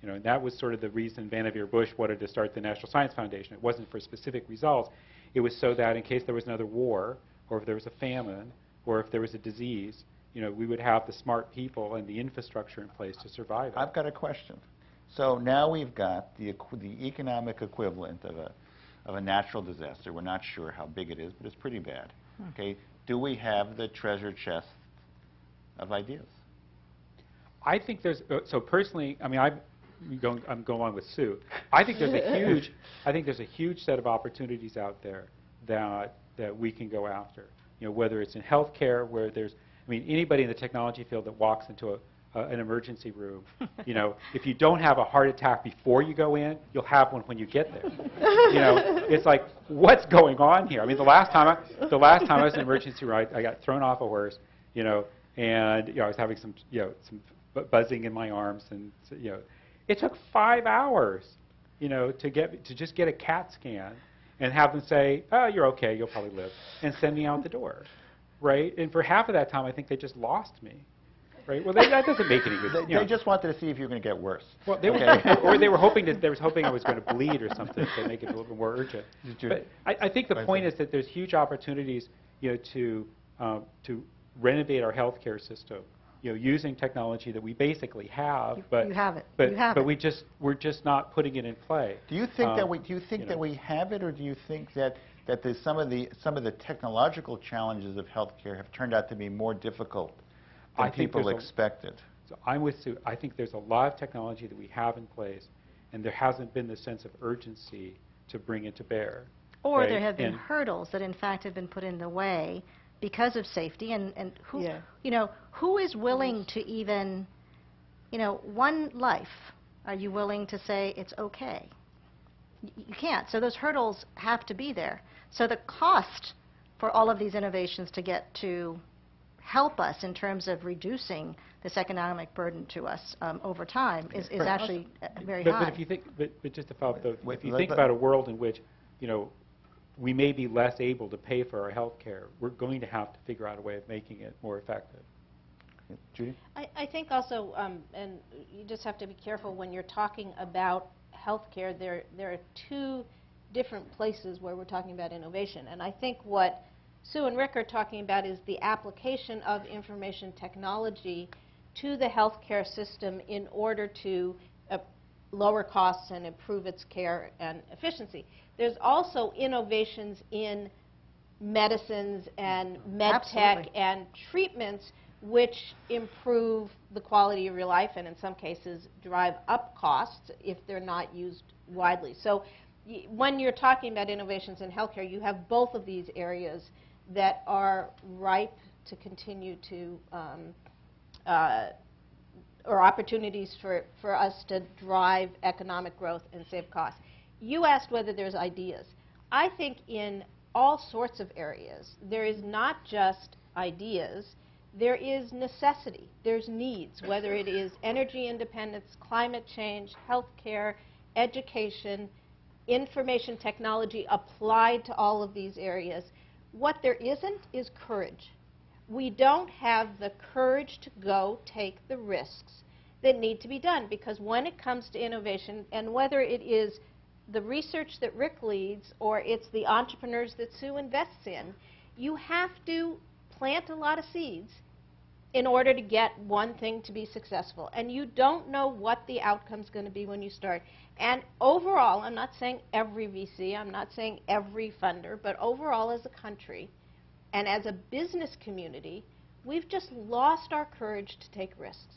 And that was sort of the reason Vannevar Bush wanted to start the National Science Foundation. It wasn't for specific results. It was so that in case there was another war, or if there was a famine, or if there was a disease, we would have the smart people and the infrastructure in place to survive it. I've got a question. So now we've got the economic equivalent of a natural disaster. We're not sure how big it is, but it's pretty bad. Okay, do we have the treasure chest of ideas? I think there's so personally. I mean, I'm going along with Sue. I think there's a huge set of opportunities out there that we can go after. Whether it's in healthcare, where there's, anybody in the technology field that walks into an emergency room, if you don't have a heart attack before you go in, you'll have one when you get there. It's like, what's going on here? The last time I was in an emergency room, I got thrown off a horse, and I was having some buzzing in my arms, and it took 5 hours, to just get a CAT scan and have them say, oh, you're okay, you'll probably live, and send me out the door, right? And for half of that time, I think they just lost me. Right? Well, that doesn't make any good sense. They just wanted to see if you were going to get worse. Well, or they were hoping I was going to bleed or something to make it a little bit more urgent. But I think the point is that there's huge opportunities, to renovate our healthcare system, using technology that we basically have. But you have it. But we're just not putting it in play. Do you think that we have it, or do you think that some of the technological challenges of healthcare have turned out to be more difficult than people expected? So I'm with Sue. I think there's a lot of technology that we have in place, and there hasn't been the sense of urgency to bring it to bear. Or there have been hurdles that, in fact, have been put in the way because of safety. And who, who is willing to even, one life, are you willing to say it's okay? You can't. So those hurdles have to be there. So the cost for all of these innovations to get to help us in terms of reducing this economic burden to us over time is actually very high. But if you think, but just to follow up, though, if you think about a world in which, we may be less able to pay for our health care, we're going to have to figure out a way of making it more effective. Judy? I think also, and you just have to be careful when you're talking about healthcare, there are two different places where we're talking about innovation. And I think what Sue and Rick are talking about is the application of information technology to the healthcare system in order to lower costs and improve its care and efficiency. There's also innovations in medicines and med tech and treatments which improve the quality of your life and in some cases drive up costs if they're not used widely. So when you're talking about innovations in healthcare, you have both of these areas that are ripe to continue to, or opportunities for us to drive economic growth and save costs. You asked whether there's ideas. I think in all sorts of areas, there is not just ideas, there is necessity, there's needs, whether it is energy independence, climate change, healthcare, education, information technology applied to all of these areas. What there isn't is courage. We don't have the courage to go take the risks that need to be done, because when it comes to innovation, and whether it is the research that Rick leads or it's the entrepreneurs that Sue invests in, you have to plant a lot of seeds in order to get one thing to be successful. And you don't know what the outcome's going to be when you start. And overall, I'm not saying every VC, I'm not saying every funder, but overall as a country and as a business community, we've just lost our courage to take risks.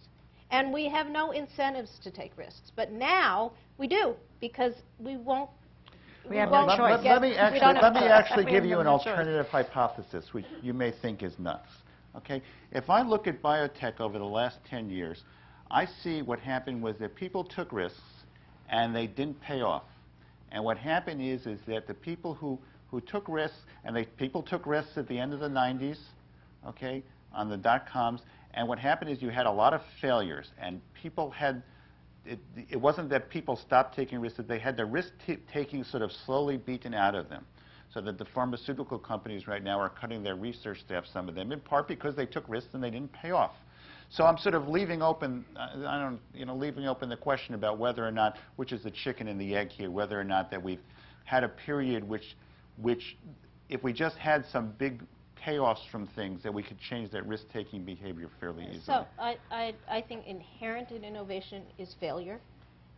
And we have no incentives to take risks. But now we do, because we won't. We have no choice. Let me actually give you an alternative hypothesis, which you may think is nuts. Okay? If I look at biotech over the last 10 years, I see what happened was that people took risks and they didn't pay off. And what happened is that the people who took risks, and people took risks at the end of the 90s, okay, on the dot-coms, and what happened is you had a lot of failures, and people had, it wasn't that people stopped taking risks, that they had the risk-taking sort of slowly beaten out of them. So that the pharmaceutical companies right now are cutting their research staff, some of them, in part because they took risks and they didn't pay off. So I'm sort of leaving open, leaving open the question about whether or not, which is the chicken and the egg here, whether or not that we've had a period which, if we just had some big payoffs from things, that we could change that risk-taking behavior fairly easily. So I think inherent in innovation is failure.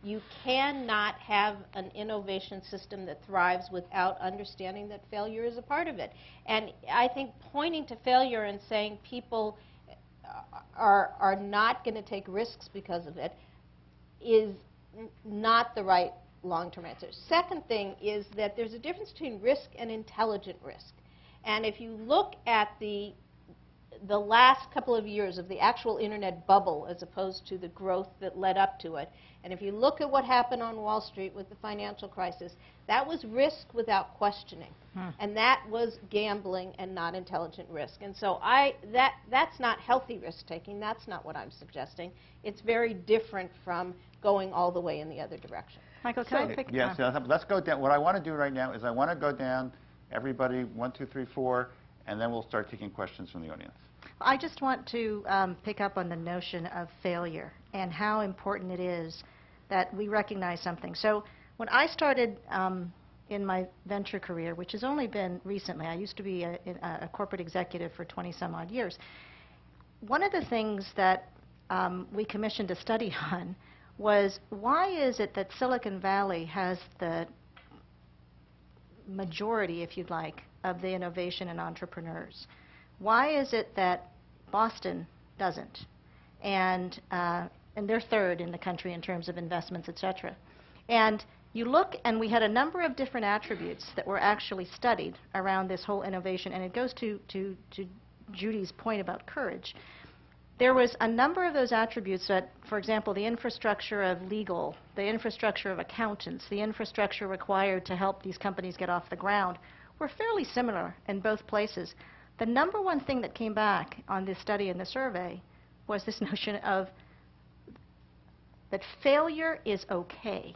You cannot have an innovation system that thrives without understanding that failure is a part of it. And I think pointing to failure and saying people are not going to take risks because of it is not the right long-term answer. Second thing is that there's a difference between risk and intelligent risk. And if you look at the last couple of years of the actual internet bubble as opposed to the growth that led up to it, and if you look at what happened on Wall Street with the financial crisis, that was risk without questioning. And that was gambling and not intelligent risk. And so that's not healthy risk-taking. That's not what I'm suggesting. It's very different from going all the way in the other direction. Michael, can I pick? Yes, let's go down. What I want to do right now is I want to go down, everybody, 1, 2, 3, 4, and then we'll start taking questions from the audience. I just want to pick up on the notion of failure and how important it is that we recognize something. So when I started in my venture career, which has only been recently, I used to be a corporate executive for 20-some-odd years, one of the things that we commissioned a study on was why is it that Silicon Valley has the majority, if you'd like, of the innovation and entrepreneurs? Why is it that Boston doesn't? And they're third in the country in terms of investments, et cetera. And you look, and we had a number of different attributes that were actually studied around this whole innovation, and it goes to Judy's point about courage. There was a number of those attributes that, for example, the infrastructure of legal, the infrastructure of accountants, the infrastructure required to help these companies get off the ground were fairly similar in both places. The number one thing that came back on this study and the survey was this notion of that failure is okay.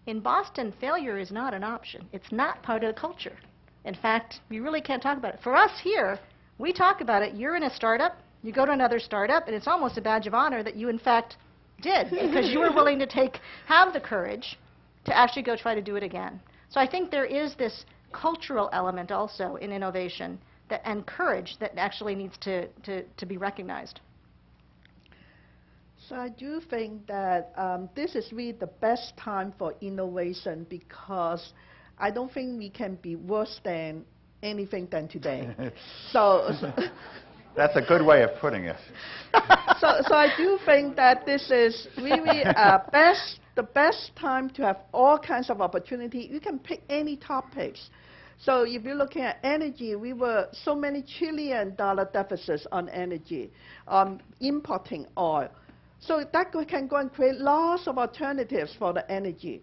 In Boston, failure is not an option. It's not part of the culture. In fact, we really can't talk about it. For us here, we talk about it. You're in a startup, you go to another startup, and it's almost a badge of honor that you, in fact, did, because you were willing to have the courage to actually go try to do it again. So I think there is this cultural element also in innovation and courage that actually needs to be recognized. So I do think that this is really the best time for innovation, because I don't think we can be worse than anything than today. so That's a good way of putting it. so I do think that this is really the best time to have all kinds of opportunity. You can pick any topics. So if you're looking at energy, we were so many $1 trillion deficits on energy, importing oil. So that can go and create lots of alternatives for the energy.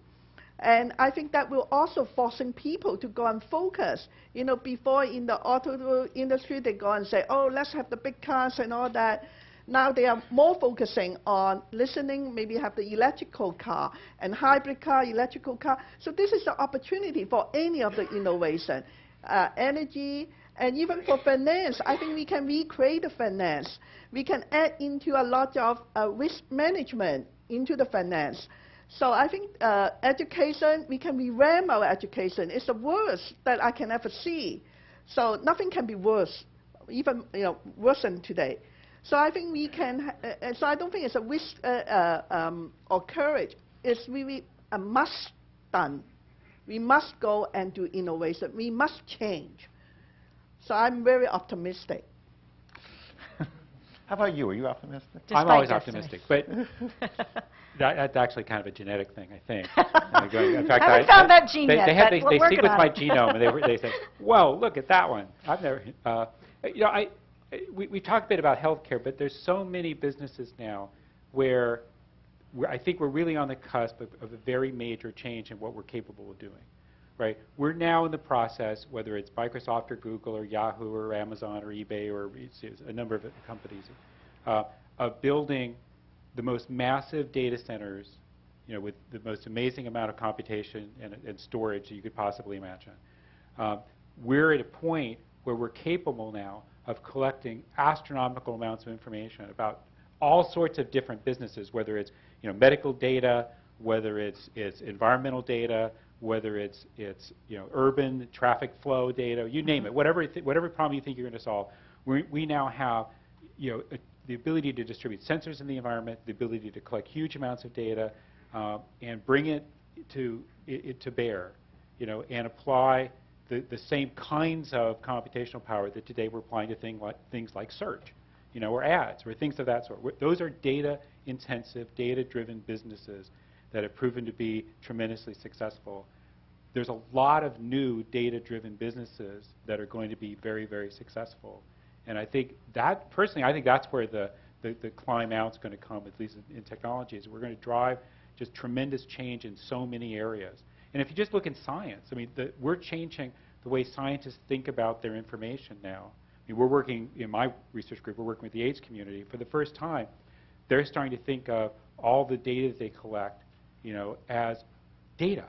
And I think that will also forcing people to go and focus. You know, before in the auto industry, they go and say, oh, let's have the big cars and all that. Now they are more focusing on listening, maybe have the electrical car and hybrid car, electrical car. So this is the opportunity for any of the innovation, energy, and even for finance. I think we can recreate the finance. We can add into a lot of risk management into the finance. So I think education, we can revamp our education. It's the worst that I can ever see. So nothing can be worse, even worse than today. So I think we can, so I don't think it's a wish or courage. It's really a must done. We must go and do innovation. We must change. So I'm very optimistic. How about you? Are you optimistic? I'm always optimistic, but that's actually kind of a genetic thing, I think. In fact, I haven't found that gene yet, They sequence my genome, and they say, "Whoa, look at that one." I've never, we talked a bit about healthcare, but there's so many businesses now where I think we're really on the cusp of a very major change in what we're capable of doing. Right? We're now in the process, whether it's Microsoft or Google or Yahoo or Amazon or eBay or a number of companies, of building the most massive data centers, with the most amazing amount of computation and storage that you could possibly imagine. We're at a point where we're capable now of collecting astronomical amounts of information about all sorts of different businesses, whether it's medical data, whether it's environmental data, whether it's urban traffic flow data, you name it, whatever problem you think you're going to solve. We now have the ability to distribute sensors in the environment, the ability to collect huge amounts of data, and bring it to bear, and apply the same kinds of computational power that today we're applying to things like search, or ads, or things of that sort. Those are data-intensive, data-driven businesses that have proven to be tremendously successful. There's a lot of new data-driven businesses that are going to be very, very successful. And I think that, personally, I think that's where the climb out's going to come, at least in technology, is we're going to drive just tremendous change in so many areas. And if you just look in science, I mean, we're changing the way scientists think about their information now. I mean, we're working, in my research group, we're working with the AIDS community. For the first time, they're starting to think of all the data that they collect, as data,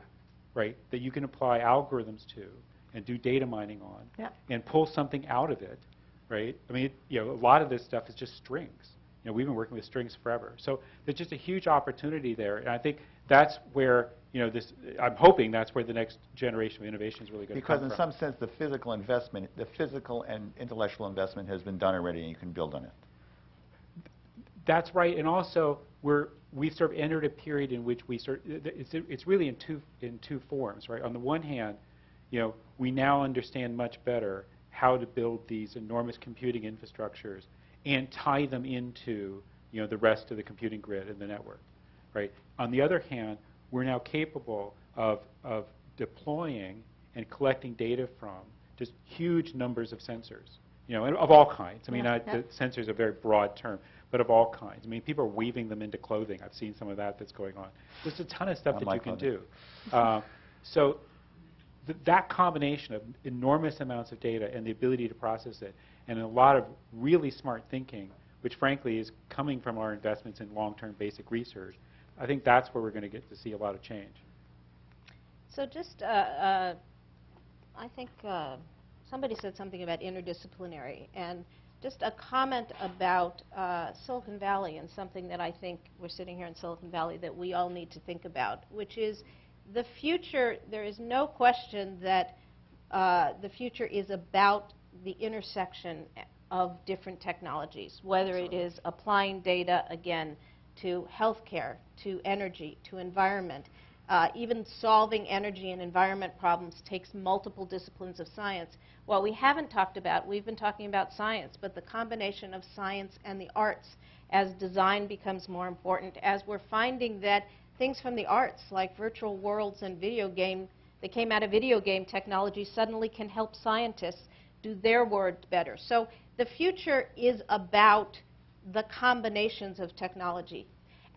right, that you can apply algorithms to and do data mining on and pull something out of it, right? I mean, a lot of this stuff is just strings. We've been working with strings forever. So there's just a huge opportunity there. And I think that's where, I'm hoping that's where the next generation of innovation is really going to come from. Because in some sense, the physical and intellectual investment has been done already, and you can build on it. That's right. And also, we've sort of entered a period in which it's really in two forms, right? On the one hand, we now understand much better how to build these enormous computing infrastructures and tie them into the rest of the computing grid and the network, right? On the other hand, we're now capable of deploying and collecting data from just huge numbers of sensors, and of all kinds. I mean, the sensor is a very broad term, but of all kinds. I mean, people are weaving them into clothing. I've seen some of that's going on. There's a ton of stuff that you can do. So that combination of enormous amounts of data and the ability to process it, and a lot of really smart thinking, which frankly is coming from our investments in long-term basic research, I think that's where we're going to get to see a lot of change. So just, I think somebody said something about interdisciplinary, and just a comment about Silicon Valley, and something that I think we're sitting here in Silicon Valley that we all need to think about, which is the future. There is no question that the future is about the intersection of different technologies, whether it is applying data, again, to healthcare, to energy, to environment. Even solving energy and environment problems takes multiple disciplines of science. What we haven't talked about, we've been talking about science, but the combination of science and the arts as design becomes more important, as we're finding that things from the arts, like virtual worlds and video game, that came out of video game technology, suddenly can help scientists do their work better. So the future is about the combinations of technology.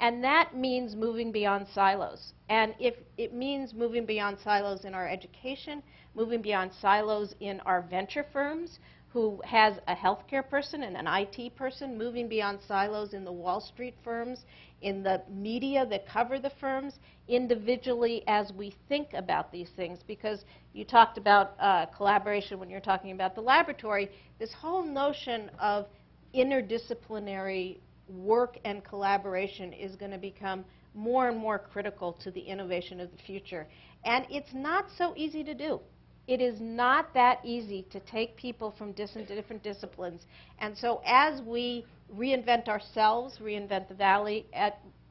And that means moving beyond silos. And if it means moving beyond silos in our education, moving beyond silos in our venture firms, who has a healthcare person and an IT person, moving beyond silos in the Wall Street firms, in the media that cover the firms, individually as we think about these things. Because you talked about collaboration when you're talking about the laboratory, this whole notion of interdisciplinary work and collaboration is going to become more and more critical to the innovation of the future. And it's not so easy to do. It is not that easy to take people from different disciplines. And so as we reinvent ourselves, reinvent the Valley,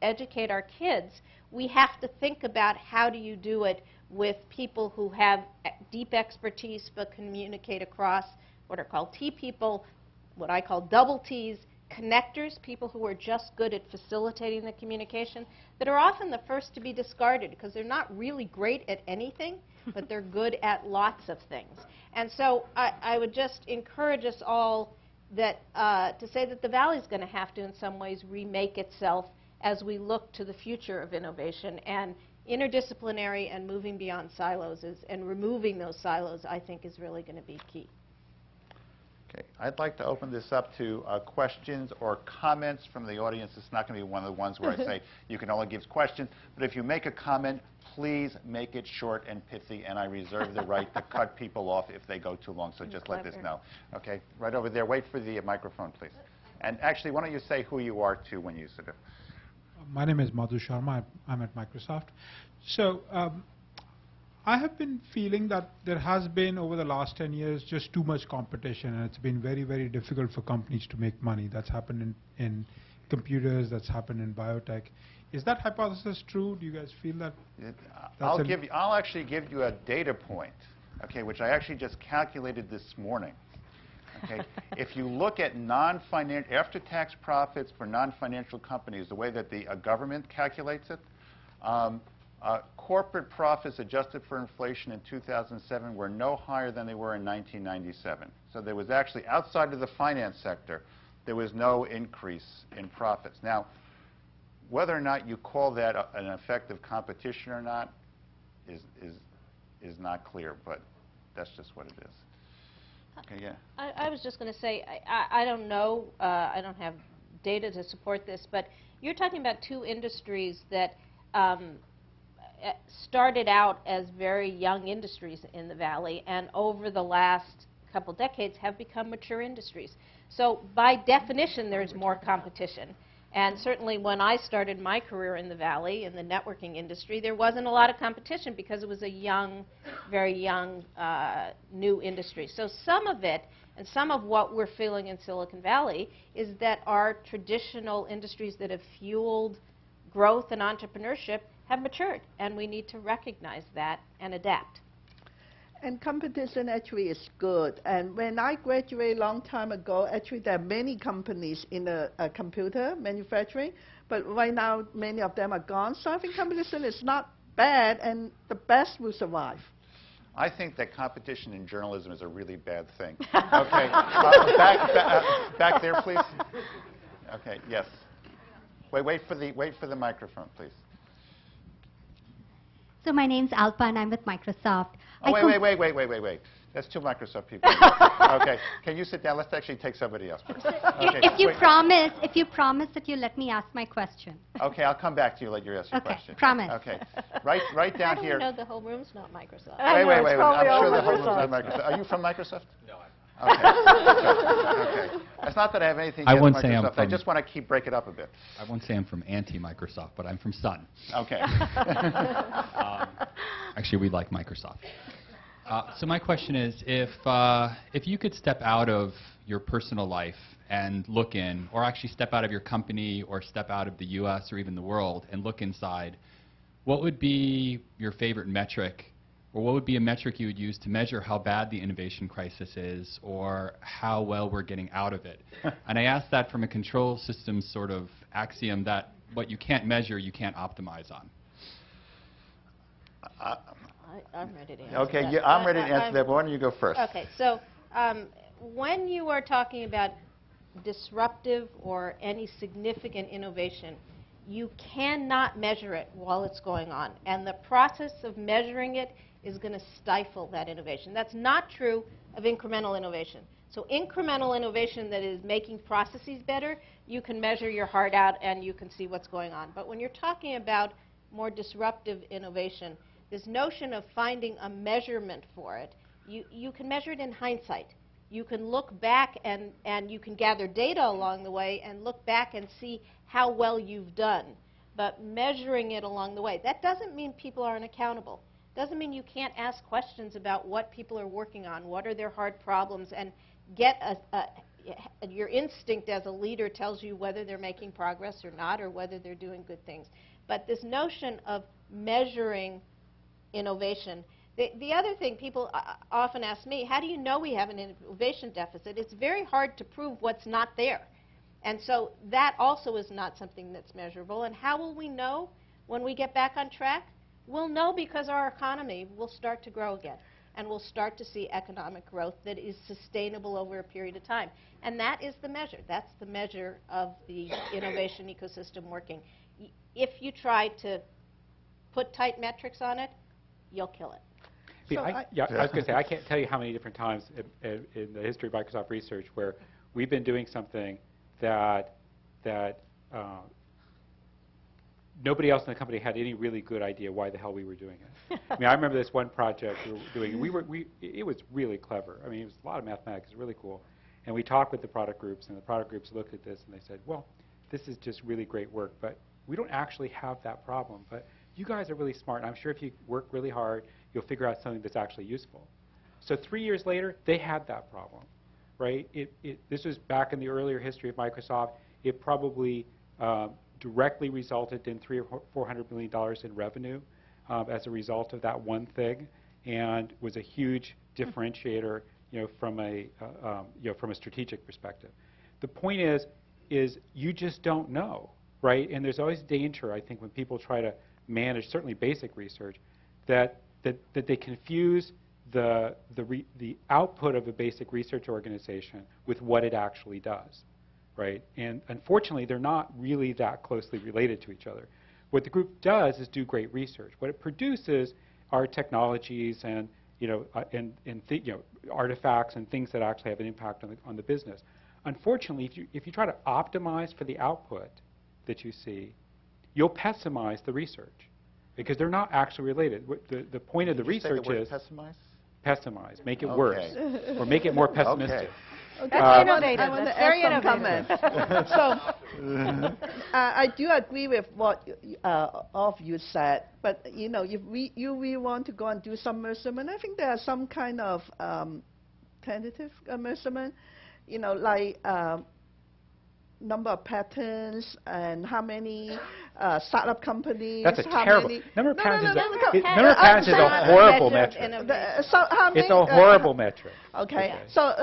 educate our kids, we have to think about how do you do it with people who have deep expertise but communicate across what are called T people, what I call double Ts, connectors, people who are just good at facilitating the communication, that are often the first to be discarded because they're not really great at anything, but they're good at lots of things. And so I would just encourage us all that, to say that the Valley's going to have to, in some ways, remake itself as we look to the future of innovation. And interdisciplinary and moving beyond silos and removing those silos, I think, is really going to be key. Okay, I'd like to open this up to questions or comments from the audience. It's not going to be one of the ones where I say you can only give questions, but if you make a comment, please make it short and pithy, and I reserve the right to cut people off if they go too long, so just let this know. Okay, right over there. Wait for the microphone, please. And actually, why don't you say who you are, too, when you sort of... My name is Madhu Sharma. I'm at Microsoft. So I have been feeling that there has been, over the last 10 years, just too much competition, and it's been very, very difficult for companies to make money. That's happened in computers, that's happened in biotech. Is that hypothesis true? Do you guys feel that? I'll actually give you a data point, okay, which I actually just calculated this morning. Okay, if you look at after-tax profits for non-financial companies, the way that the government calculates it, corporate profits adjusted for inflation in 2007 were no higher than they were in 1997. So there was actually, outside of the finance sector, there was no increase in profits. Now, whether or not you call that an effective competition or not is not clear, but that's just what it is. Okay, yeah. I was just going to say, I don't know, I don't have data to support this, but you're talking about two industries that started out as very young industries in the Valley, and over the last couple decades have become mature industries. So by definition, there's more competition. And certainly when I started my career in the Valley, in the networking industry, there wasn't a lot of competition because it was a young, very young, new industry. So some of it, and some of what we're feeling in Silicon Valley, is that our traditional industries that have fueled growth and entrepreneurship have matured, and we need to recognize that and adapt. And competition actually is good. And when I graduated a long time ago, actually there are many companies in the computer manufacturing, but right now many of them are gone. So I think competition is not bad, and the best will survive. I think that competition in journalism is a really bad thing. Okay, back there, please. Okay, yes. Wait for the microphone, please. So my name's Alpa, and I'm with Microsoft. Oh, wait. That's two Microsoft people. Okay, can you sit down? Let's actually take somebody else first. Okay. If you promise that you let me ask my question. Okay, I'll come back to you. Let you ask your question. Okay, promise. Okay, right down here. I don't know, the whole room's not Microsoft. Wait. I'm sure the whole room's not Microsoft. Are you from Microsoft? No. Okay. Okay. It's not that I have anything against Microsoft. I just want to break it up a bit. I won't say I'm from anti-Microsoft, but I'm from Sun. Okay. Actually, we like Microsoft. So my question is, if you could step out of your personal life and look in, or actually step out of your company, or step out of the U.S. or even the world and look inside, what would be your favorite metric, or what would be a metric you would use to measure how bad the innovation crisis is, or how well we're getting out of it? And I ask that from a control systems sort of axiom that what you can't measure, you can't optimize on. I'm ready to answer okay, that. Yeah, I'm ready to answer that, but why don't you go first? Okay, so when you are talking about disruptive or any significant innovation, you cannot measure it while it's going on. And the process of measuring it is going to stifle that innovation. That's not true of incremental innovation. So incremental innovation that is making processes better, you can measure your heart out and you can see what's going on. But when you're talking about more disruptive innovation, this notion of finding a measurement for it, you can measure it in hindsight. You can look back and you can gather data along the way and look back and see how well you've done. But measuring it along the way, that doesn't mean people aren't accountable. Doesn't mean you can't ask questions about what people are working on, what are their hard problems, and get your instinct as a leader tells you whether they're making progress or not, or whether they're doing good things. But this notion of measuring innovation, the other thing people often ask me, how do you know we have an innovation deficit? It's very hard to prove what's not there. And so that also is not something that's measurable. And how will we know when we get back on track? We'll know because our economy will start to grow again. And we'll start to see economic growth that is sustainable over a period of time. And that is the measure. That's the measure of the innovation ecosystem working. if you try to put tight metrics on it, you'll kill it. I was going to say, I can't tell you how many different times in the history of Microsoft research where we've been doing something that nobody else in the company had any really good idea why the hell we were doing it. I mean, I remember this one project we were doing. It was really clever. I mean, it was a lot of mathematics. It was really cool. And we talked with the product groups, and the product groups looked at this, and they said, well, this is just really great work, but we don't actually have that problem. But you guys are really smart, and I'm sure if you work really hard, you'll figure out something that's actually useful. So 3 years later, they had that problem, right? This was back in the earlier history of Microsoft. It probably directly resulted in $300 or $400 million in revenue as a result of that one thing, and was a huge differentiator, from a strategic perspective. The point is you just don't know, right? And there's always danger, I think, when people try to manage certainly basic research, that they confuse the output of a basic research organization with what it actually does, right? And unfortunately, they're not really that closely related to each other. What the group does is do great research. What it produces are technologies and artifacts and things that actually have an impact on the business. Unfortunately, if you try to optimize for the output that you see, you'll pessimize the research because they're not actually related. The point of the research is pessimize, make it worse, or make it more pessimistic. Okay. That's innovative. I want to That's very add some innovative. comments. So I do agree with what all of you said, but if you really want to go and do some measurement, I think there are some kind of tentative measurement, like number of patents and how many startup companies. That's a how terrible. many Number of patents number of patents is a horrible metric. So how many, It's a horrible metric. Okay, so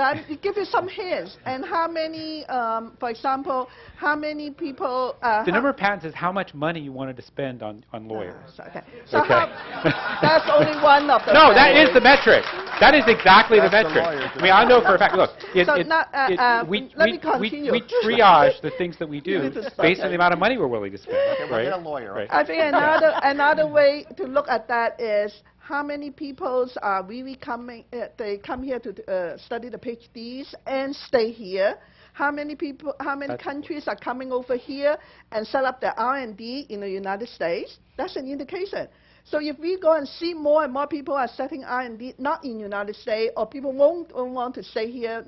give you some hints. And how many, for example, how many people... the number of patents is how much money you wanted to spend on lawyers. Okay. So that's only one of the... No, that is the metric. That is exactly the metric. I mean, I know for a fact. Look, let me continue. we triage the things that we do based on the amount of money we're willing to spend. Right? Get a lawyer. Right. I think another way to look at that is how many people are really coming, they come here to study the PhDs and stay here. How many people, how many countries are coming over here and set up their R&D in the United States? That's an indication. So if we go and see more and more people are setting R&D not in the United States, or people won't want to stay here,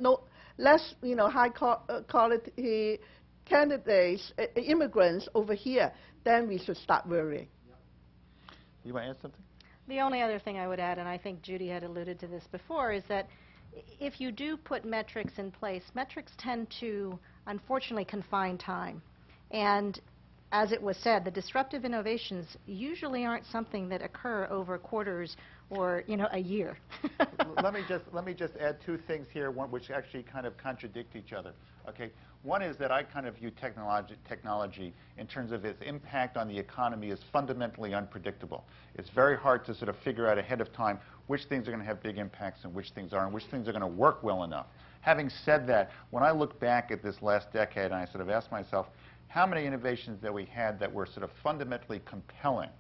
less high quality candidates, immigrants over here, then we should start worrying. You want to add something? The only other thing I would add, and I think Judy had alluded to this before, is that if you do put metrics in place, metrics tend to, unfortunately, confine time. And as it was said, the disruptive innovations usually aren't something that occur over quarters or a year. Let me just add two things here, one which actually kind of contradict each other. Okay, one is that I kind of view technology in terms of its impact on the economy as fundamentally unpredictable. It's very hard to sort of figure out ahead of time which things are going to have big impacts and which things aren't, which things are going to work well enough. Having said that, when I look back at this last decade and I sort of ask myself, how many innovations that we had that were sort of fundamentally compelling,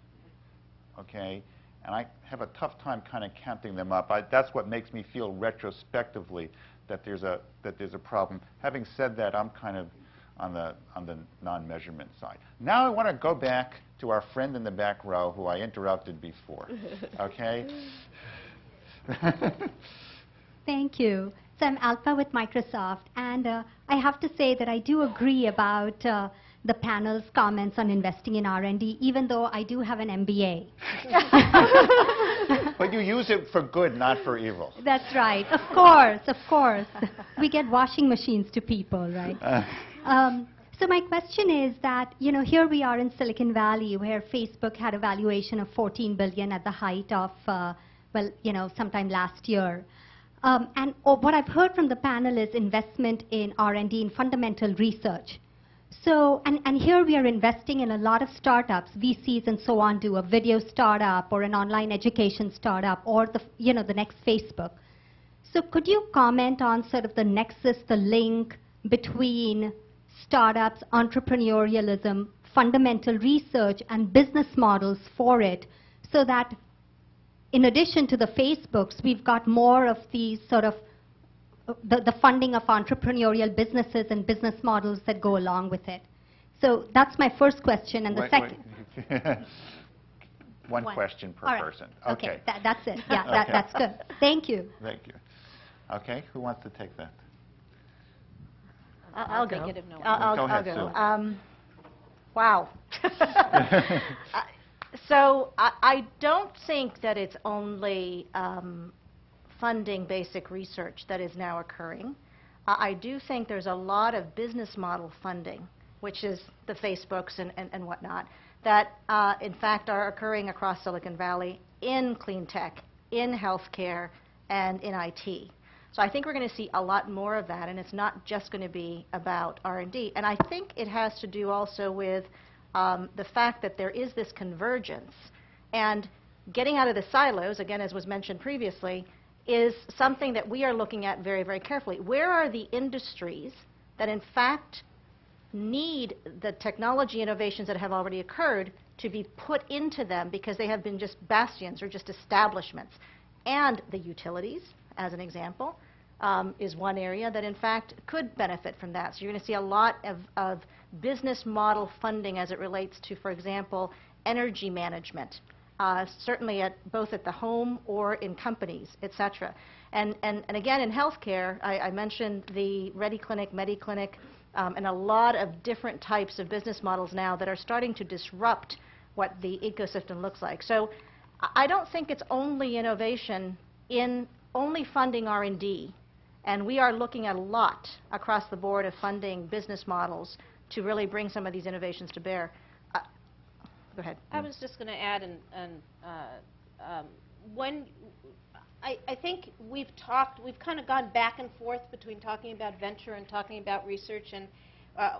okay? And I have a tough time kind of counting them up. That's what makes me feel retrospectively that there's a problem. Having said that, I'm kind of on the non-measurement side. Now I want to go back to our friend in the back row who I interrupted before. Okay? Thank you. So I'm Alpa with Microsoft, and I have to say that I do agree about the panel's comments on investing in R&D, even though I do have an MBA. But you use it for good, not for evil. That's right. Of course, of course. We get washing machines to people, right? So my question is that, here we are in Silicon Valley, where Facebook had a valuation of $14 billion at the height of, sometime last year. And what I've heard from the panel is investment in R&D in fundamental research. So, and here we are investing in a lot of startups, VCs and so on, do a video startup or an online education startup or the next Facebook. So could you comment on sort of the nexus, the link between startups, entrepreneurialism, fundamental research and business models for it, so that in addition to the Facebooks, we've got more of the sort of the funding of entrepreneurial businesses and business models that go along with it. So that's my first question, and the second. One question per All right. person. Okay, that's it. Yeah, that's good. Thank you. Thank you. Okay, who wants to take that? I'll go. Take it if no one I'll Go ahead, go. Wow. So I don't think that it's only funding basic research that is now occurring. I do think there's a lot of business model funding, which is the Facebooks and whatnot, that in fact are occurring across Silicon Valley in clean tech, in healthcare, and in IT. So I think we're going to see a lot more of that, and it's not just going to be about R&D. And I think it has to do also with the fact that there is this convergence. And getting out of the silos, again, as was mentioned previously, is something that we are looking at very, very carefully. Where are the industries that in fact need the technology innovations that have already occurred to be put into them because they have been just bastions or just establishments? And the utilities, as an example, is one area that in fact could benefit from that. So you're going to see a lot of business model funding as it relates to, for example, energy management, certainly both at the home or in companies, et cetera. And again, in healthcare, I mentioned the Ready Clinic, MediClinic, and a lot of different types of business models now that are starting to disrupt what the ecosystem looks like. So I don't think it's only innovation in only funding R&D, and we are looking at a lot across the board of funding business models to really bring some of these innovations to bear. Go ahead. I was just going to add, I think we've kind of gone back and forth between talking about venture and talking about research, and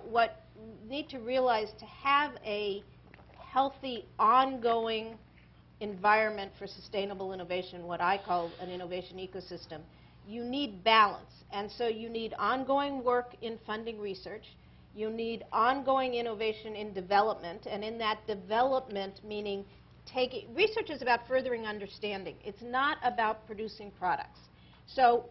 what we need to realize, to have a healthy, ongoing environment for sustainable innovation, what I call an innovation ecosystem, you need balance. And so you need ongoing work in funding research. You need ongoing innovation in development, and in that development, meaning research is about furthering understanding. It's not about producing products. So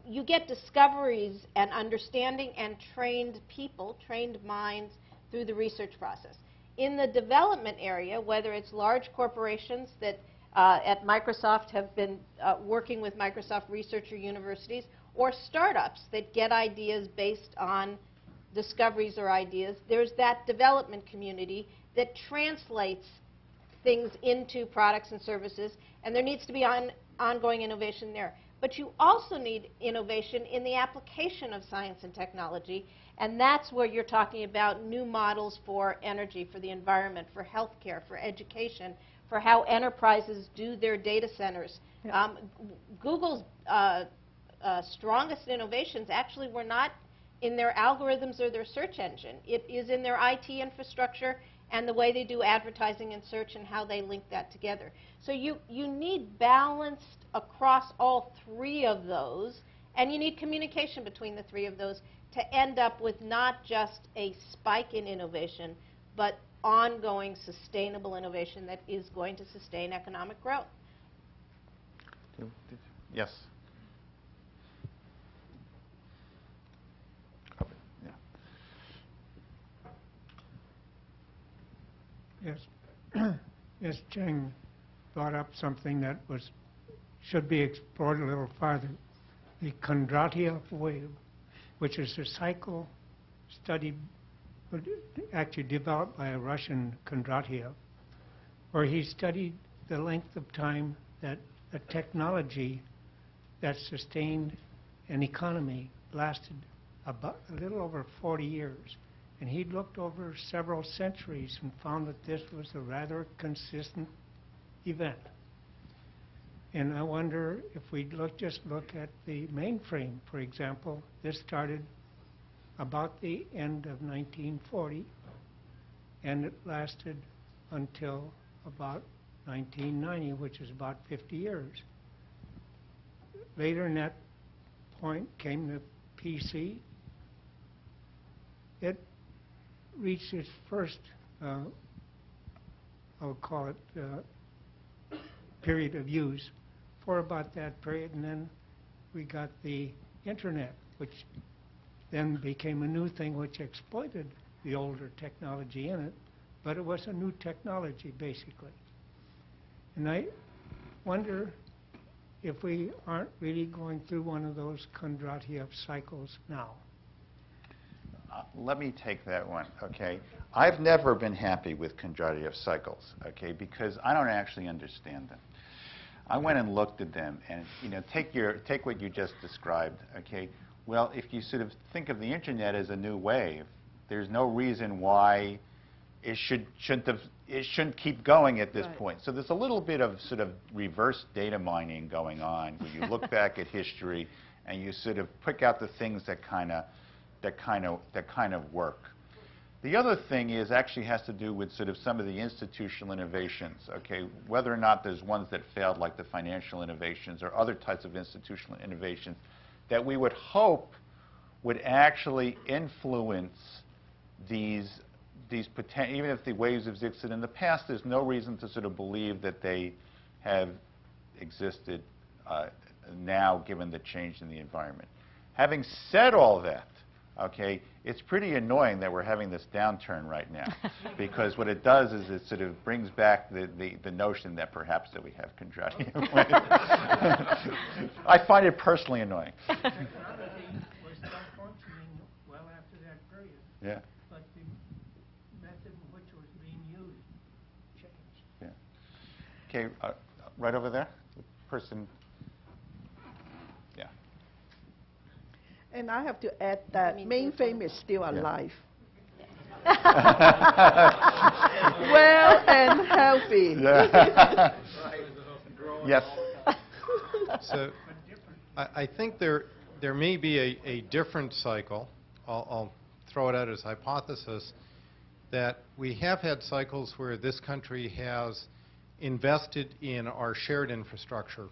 you get discoveries and understanding and trained people, trained minds through the research process. In the development area, whether it's large corporations that at Microsoft have been working with Microsoft researcher universities, or startups that get ideas based on discoveries or ideas, there's that development community that translates things into products and services, and there needs to be ongoing innovation there. But you also need innovation in the application of science and technology, and that's where you're talking about new models for energy, for the environment, for healthcare, for education, for how enterprises do their data centers. Yeah. Google's strongest innovations actually were not in their algorithms or their search engine. It is in their IT infrastructure and the way they do advertising and search and how they link that together. So you need balanced across all three of those, and you need communication between the three of those to end up with not just a spike in innovation, but ongoing sustainable innovation that is going to sustain economic growth. Yes. Yes. Yes, Cheng brought up something that should be explored a little farther. The Kondratiev wave, which is a cycle study actually developed by a Russian, Kondratiev, where he studied the length of time that a technology that sustained an economy lasted about a little over 40 years. And he looked over several centuries and found that this was a rather consistent event. And I wonder if we just look at the mainframe, for example. This started about the end of 1940, and it lasted until about 1990, which is about 50 years. Later in that point came the PC. It reached its first I'll call it, period of use for about that period, and then we got the internet, which then became a new thing which exploited the older technology in it, but it was a new technology, basically. And I wonder if we aren't really going through one of those Kondratiev cycles now. Let me take that one, okay? I've never been happy with Kondratiev cycles, okay, because I don't actually understand them. I went and looked at them, and take what you just described, okay? Well, if you sort of think of the internet as a new wave, there's no reason why it shouldn't keep going at this point. So there's a little bit of sort of reverse data mining going on, where you look back at history and you sort of pick out the things that kind of work. The other thing actually has to do with sort of some of the institutional innovations, okay? Whether or not there's ones that failed, like the financial innovations or other types of institutional innovations that we would hope would actually influence these even if the waves have existed in the past, there's no reason to sort of believe that they have existed now, given the change in the environment. Having said all that, okay, it's pretty annoying that we're having this downturn right now, because what it does is it sort of brings back the notion that perhaps that we have Kondratiev waves. I find it personally annoying. Was still functioning well after that period. Yeah. But the method in which it was being used changed. Yeah. Okay, right over there, the person. Yeah. And I have to add that mainframe is still alive. Well and healthy. Yeah. Yes. So I think there may be a different cycle. I'll throw it out as a hypothesis that we have had cycles where this country has invested in our shared infrastructure.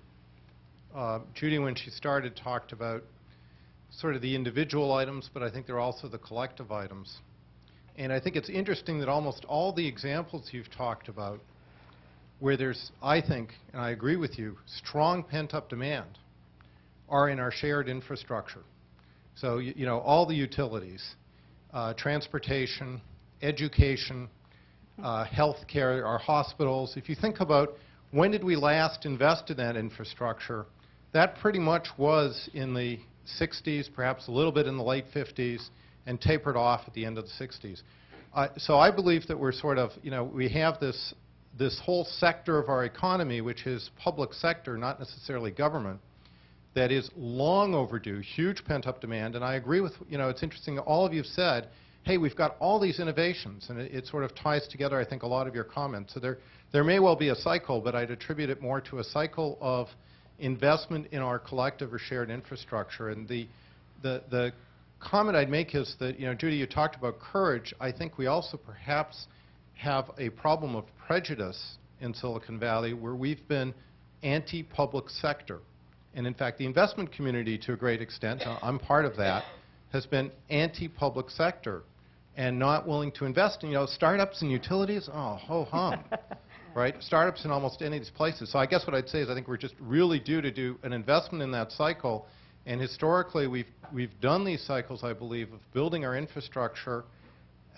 Judy, when she started, talked about sort of the individual items, but I think there are also the collective items. And I think it's interesting that almost all the examples you've talked about where there's, I think, and I agree with you, strong pent-up demand are in our shared infrastructure. So, you know, all the utilities, transportation, education, healthcare, our hospitals. If you think about when did we last invest in that infrastructure, that pretty much was in the 60s, perhaps a little bit in the late 50s, and tapered off at the end of the 60s. So I believe that we're sort of, you know, we have this whole sector of our economy, which is public sector, not necessarily government, that is long overdue, huge pent-up demand. And I agree with, you know, it's interesting, all of you have said, hey, we've got all these innovations, and it sort of ties together, I think, a lot of your comments. So there may well be a cycle, but I'd attribute it more to a cycle of investment in our collective or shared infrastructure. And the comment I'd make is that, you know, Judy, you talked about courage. I think we also perhaps have a problem of prejudice in Silicon Valley where we've been anti-public sector. And in fact, the investment community, to a great extent, I'm part of that, has been anti-public sector and not willing to invest in, you know, startups and utilities, oh, ho-hum, right? Startups in almost any of these places. So I guess what I'd say is I think we're just really due to do an investment in that cycle. And historically, we've done these cycles, I believe, of building our infrastructure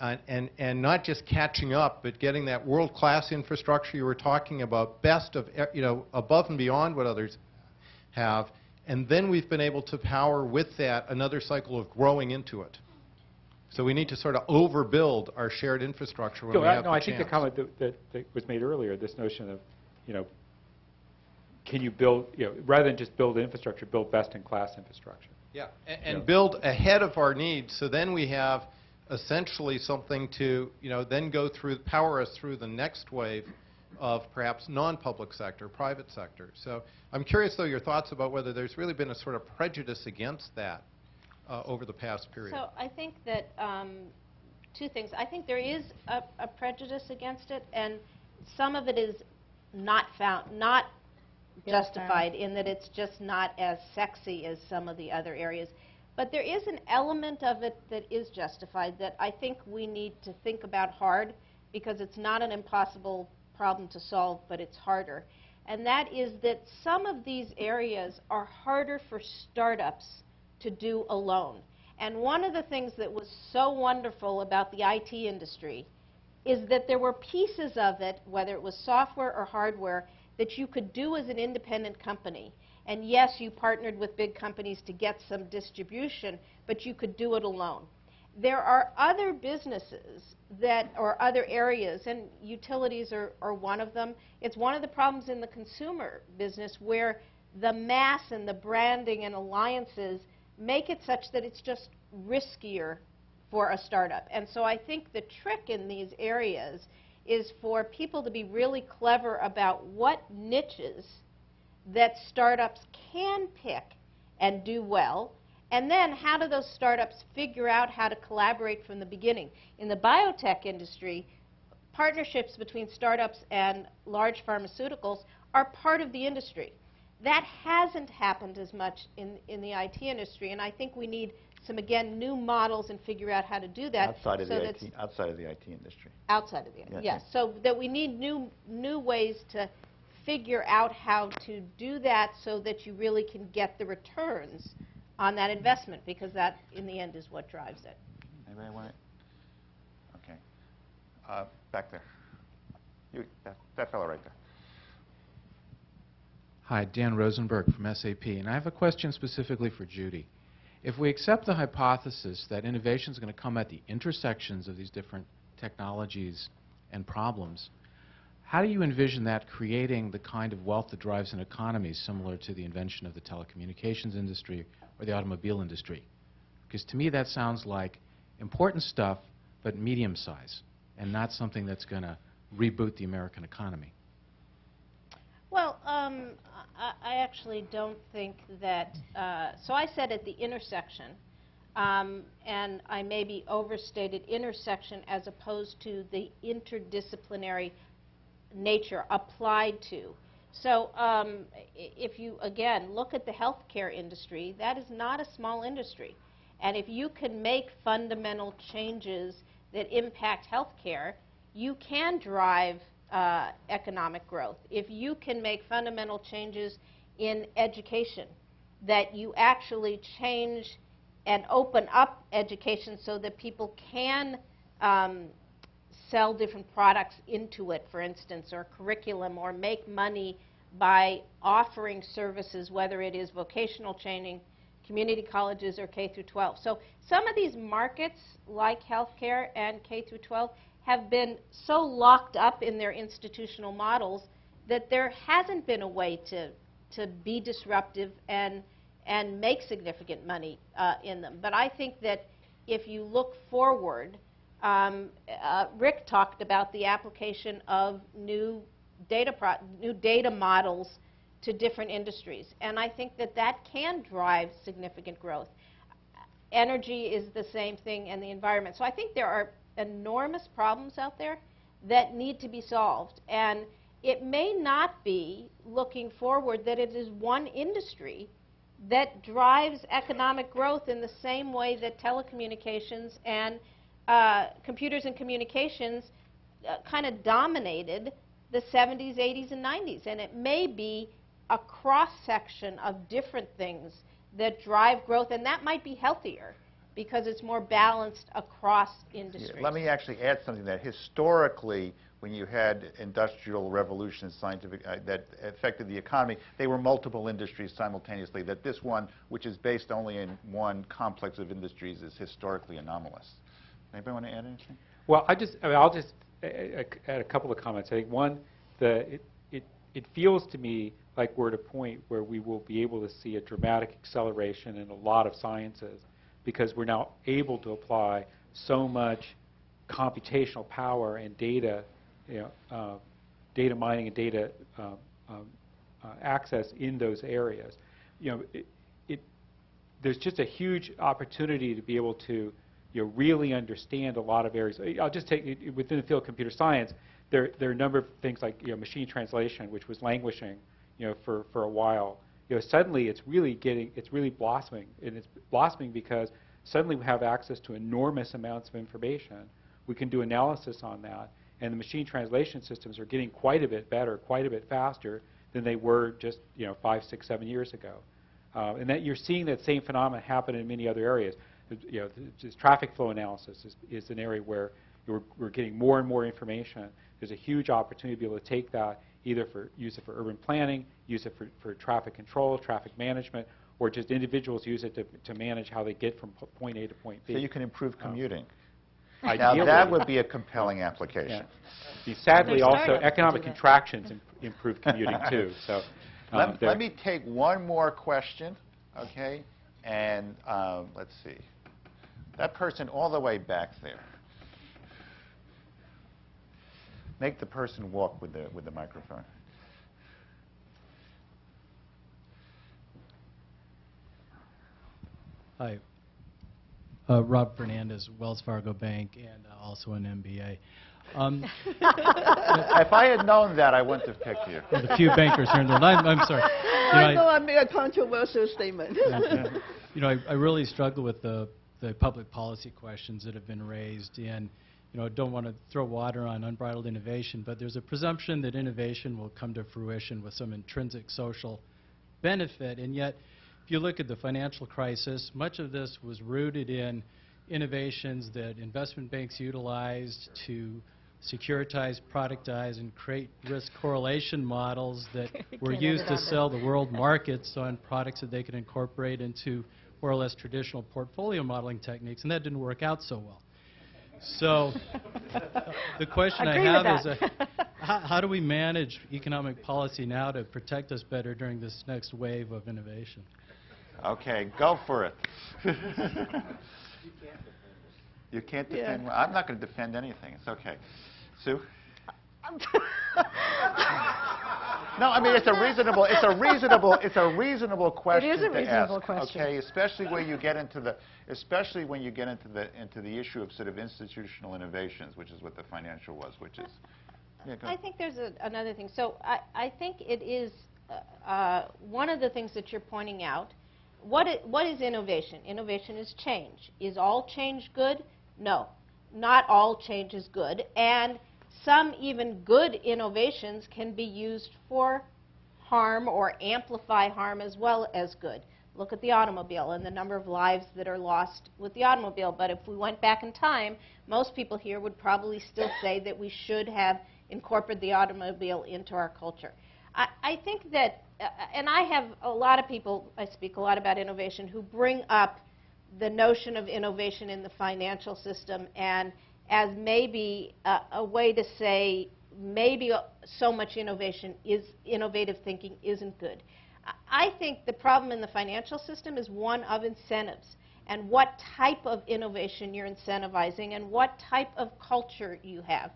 and not just catching up, but getting that world-class infrastructure you were talking about, best of, you know, above and beyond what others have. And then we've been able to power with that another cycle of growing into it. So we need to sort of overbuild our shared infrastructure when we have the chance. I think the comment that was made earlier, this notion of, you know, can you build, you know, rather than just build infrastructure, build best-in-class infrastructure. Yeah, and build ahead of our needs, so then we have essentially something to, you know, then go through, power us through the next wave of perhaps non-public sector, private sector. So I'm curious, though, your thoughts about whether there's really been a sort of prejudice against that over the past period. So I think that two things. I think there is a prejudice against it, and some of it is not justified in that it's just not as sexy as some of the other areas. But there is an element of it that is justified that I think we need to think about hard, because it's not an impossible problem to solve, but it's harder. And that is that some of these areas are harder for startups to do alone. And one of the things that was so wonderful about the IT industry is that there were pieces of it, whether it was software or hardware, that you could do as an independent company. And yes, you partnered with big companies to get some distribution, but you could do it alone. There are other businesses that, or other areas, and utilities are one of them. It's one of the problems in the consumer business where the mass and the branding and alliances make it such that it's just riskier for a startup. And so I think the trick in these areas is for people to be really clever about what niches that startups can pick and do well, and then how do those startups figure out how to collaborate from the beginning. In the biotech industry, partnerships between startups and large pharmaceuticals are part of the industry. That hasn't happened as much in the IT industry, and I think we need some, again, new models and figure out how to do that. Outside of the IT industry. Outside of the IT, yes. So that we need new ways to figure out how to do that so that you really can get the returns on that investment, because that, in the end, is what drives it. Anybody want it? Okay. Back there. That fellow right there. Hi, Dan Rosenberg from SAP, and I have a question specifically for Judy. If we accept the hypothesis that innovation is going to come at the intersections of these different technologies and problems, how do you envision that creating the kind of wealth that drives an economy similar to the invention of the telecommunications industry or the automobile industry? Because to me that sounds like important stuff, but medium size, and not something that's going to reboot the American economy. Well, I actually don't think that, so I said at the intersection, and I maybe overstated intersection as opposed to the interdisciplinary nature applied to. So if you, again, look at the healthcare industry, that is not a small industry. And if you can make fundamental changes that impact healthcare, you can drive economic growth. If you can make fundamental changes in education, that you actually change and open up education so that people can sell different products into it, for instance, or curriculum, or make money by offering services, whether it is vocational training, community colleges, or K through 12. So some of these markets, like healthcare and K through 12, have been so locked up in their institutional models that there hasn't been a way to be disruptive and make significant money in them. But I think that if you look forward, Rick talked about the application of new data models to different industries, and I think that that can drive significant growth. Energy is the same thing, and the environment. So I think there are enormous problems out there that need to be solved, and it may not be, looking forward, that it is one industry that drives economic growth in the same way that telecommunications and computers and communications kind of dominated the 70s, 80s, and 90s. And it may be a cross-section of different things that drive growth, and that might be healthier because it's more balanced across industries. Yeah, let me actually add something that historically, when you had industrial revolutions, scientific, that affected the economy, they were multiple industries simultaneously. That this one, which is based only in one complex of industries, is historically anomalous. Anybody want to add anything? Well, I'll just add a couple of comments. I think one, it feels to me like we're at a point where we will be able to see a dramatic acceleration in a lot of sciences, because we're now able to apply so much computational power and data, data mining and data access in those areas. There's just a huge opportunity to be able to really understand a lot of areas. I'll just take within the field of computer science. There are a number of things like machine translation, which was languishing for a while. Suddenly it's really blossoming, and it's blossoming because suddenly we have access to enormous amounts of information. We can do analysis on that, and the machine translation systems are getting quite a bit better, quite a bit faster than they were just 5, 6, 7 years ago. And that you're seeing that same phenomenon happen in many other areas. This traffic flow analysis is an area where we're getting more and more information. There's a huge opportunity to be able to take that, either use it for urban planning, use it for traffic control, traffic management, or just individuals use it to manage how they get from point A to point B. So you can improve commuting. Now that would be a compelling application. Yeah. Sadly, also, economic contractions improve commuting too. So let me take one more question, okay? And let's see. That person all the way back there. Make the person walk with the microphone. Hi. Rob Fernandez, Wells Fargo Bank, and also an MBA. If I had known that, I wouldn't have picked you. There's a few bankers here in the room. I'm sorry. I know I made a controversial statement. I really struggle with the public policy questions that have been raised, and don't want to throw water on unbridled innovation, but there's a presumption that innovation will come to fruition with some intrinsic social benefit, and yet if you look at the financial crisis, much of this was rooted in innovations that investment banks utilized to securitize, productize, and create risk correlation models that were used to sell the world markets on products that they could incorporate into more or less traditional portfolio modeling techniques, and that didn't work out so well. So the question I have is, how do we manage economic policy now to protect us better during this next wave of innovation? Okay, go for it. You can't defend. Yeah. I'm not going to defend anything. It's okay. Sue? No, I mean it's a reasonable question. It is a reasonable question. Okay, especially when you get into the issue of sort of institutional innovations, which is what the financial was, which is. Yeah, I think there's another thing. So I think it is one of the things that you're pointing out. What is innovation? Innovation is change. Is all change good? No, not all change is good, and some even good innovations can be used for harm or amplify harm as well as good. Look at the automobile and the number of lives that are lost with the automobile. But if we went back in time, most people here would probably still say that we should have incorporated the automobile into our culture. I think that, and I have a lot of people, I speak a lot about innovation, who bring up the notion of innovation in the financial system and as maybe a way to say maybe so much innovative thinking isn't good. I think the problem in the financial system is one of incentives and what type of innovation you're incentivizing and what type of culture you have.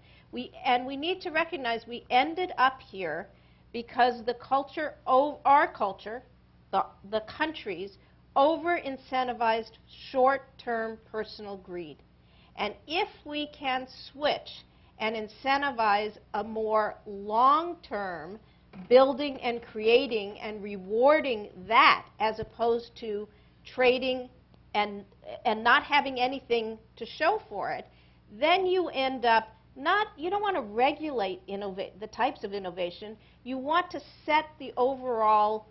And we need to recognize we ended up here because the culture, our culture, the countries, over-incentivized short-term personal greed. And if we can switch and incentivize a more long-term building and creating and rewarding that as opposed to trading and not having anything to show for it, then you end up you don't want to regulate the types of innovation. You want to set the overall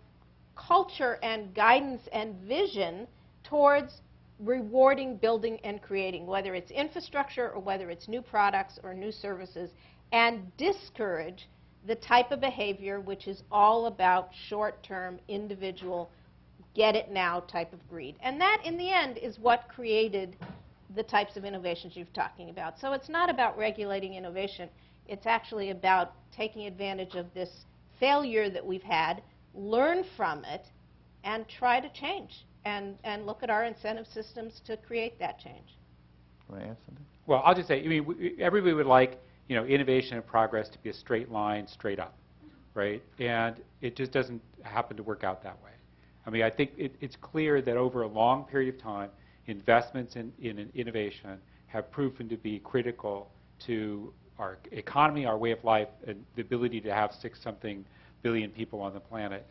culture and guidance and vision towards rewarding, building, and creating, whether it's infrastructure or whether it's new products or new services, and discourage the type of behavior which is all about short-term, individual, get-it-now type of greed. And that, in the end, is what created the types of innovations you're talking about. So it's not about regulating innovation. It's actually about taking advantage of this failure that we've had, learn from it, and try to change. And look at our incentive systems to create that change. Want to add something? Well, I'll just say, I mean, everybody would like, innovation and progress to be a straight line, straight up, right? And it just doesn't happen to work out that way. I mean, I think it's clear that over a long period of time, investments in innovation have proven to be critical to our economy, our way of life, and the ability to have 6-something billion people on the planet.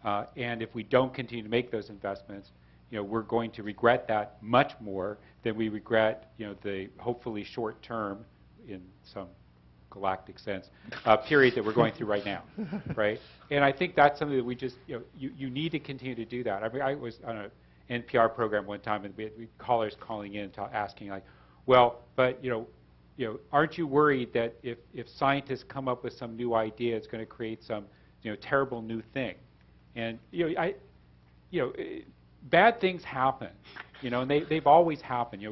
And if we don't continue to make those investments, we're going to regret that much more than we regret, the hopefully short term, in some galactic sense, period that we're going through right now, right? And I think that's something that we just, you need to continue to do that. I mean, I was on an NPR program one time, and we had callers calling in asking, like, well, but, aren't you worried that if scientists come up with some new idea, it's going to create some, terrible new thing? And, bad things happen, and they've always happened.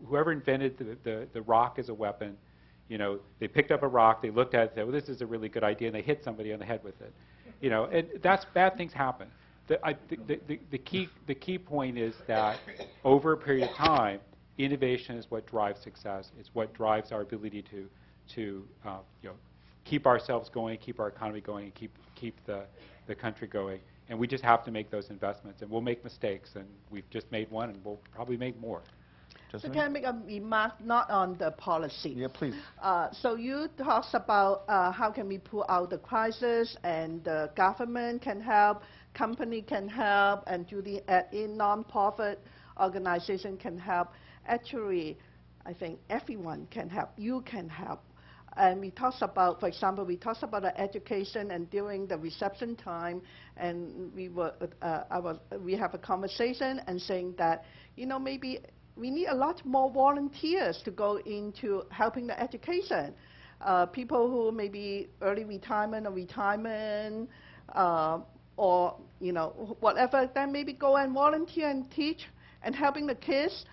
Whoever invented the rock as a weapon, they picked up a rock, they looked at it, and said, well, this is a really good idea, and they hit somebody on the head with it. And that's bad things happen. The key point is that over a period of time, innovation is what drives success. It's what drives our ability to keep ourselves going, keep our economy going, and keep the country going. And we just have to make those investments. And we'll make mistakes, and we've just made one, and we'll probably make more. So can I make a remark not on the policy? Yeah, please. So you talked about how can we pull out the crisis, and the government can help, company can help, and Judy add in non-profit organization can help. Actually, I think everyone can help. You can help. And we talked about, for example, we talked about the education, and during the reception time, and we have a conversation and saying that, maybe we need a lot more volunteers to go into helping the education. People who may be early retirement or retirement, or whatever, then maybe go and volunteer and teach and helping the kids.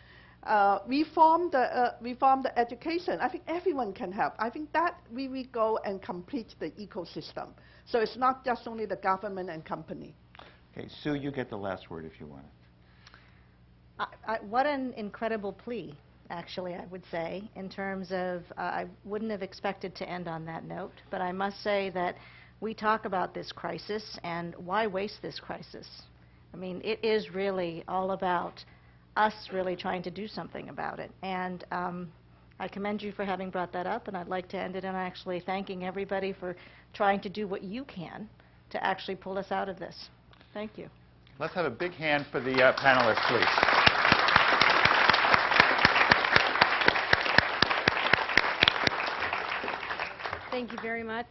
Reform the education. I think everyone can help. I think that we go and complete the ecosystem. So it's not just only the government and company. Okay, Sue, you get the last word if you want it. What an incredible plea, actually, I would say, in terms of, I wouldn't have expected to end on that note, but I must say that we talk about this crisis, and why waste this crisis? I mean, it is really all about us really trying to do something about it. And I commend you for having brought that up, and I'd like to end it in actually thanking everybody for trying to do what you can to actually pull us out of this. Thank you. Let's have a big hand for the panelists, please. Thank you very much,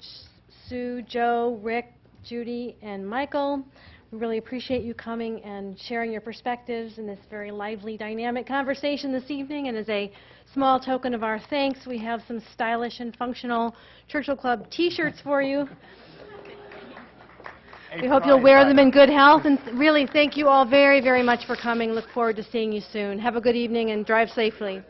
Sue, Joe, Rick, Judy, and Michael. We really appreciate you coming and sharing your perspectives in this very lively, dynamic conversation this evening. And as a small token of our thanks, we have some stylish and functional Churchill Club T-shirts for you. We hope you'll wear them in good health. And really, thank you all very, very much for coming. Look forward to seeing you soon. Have a good evening and drive safely.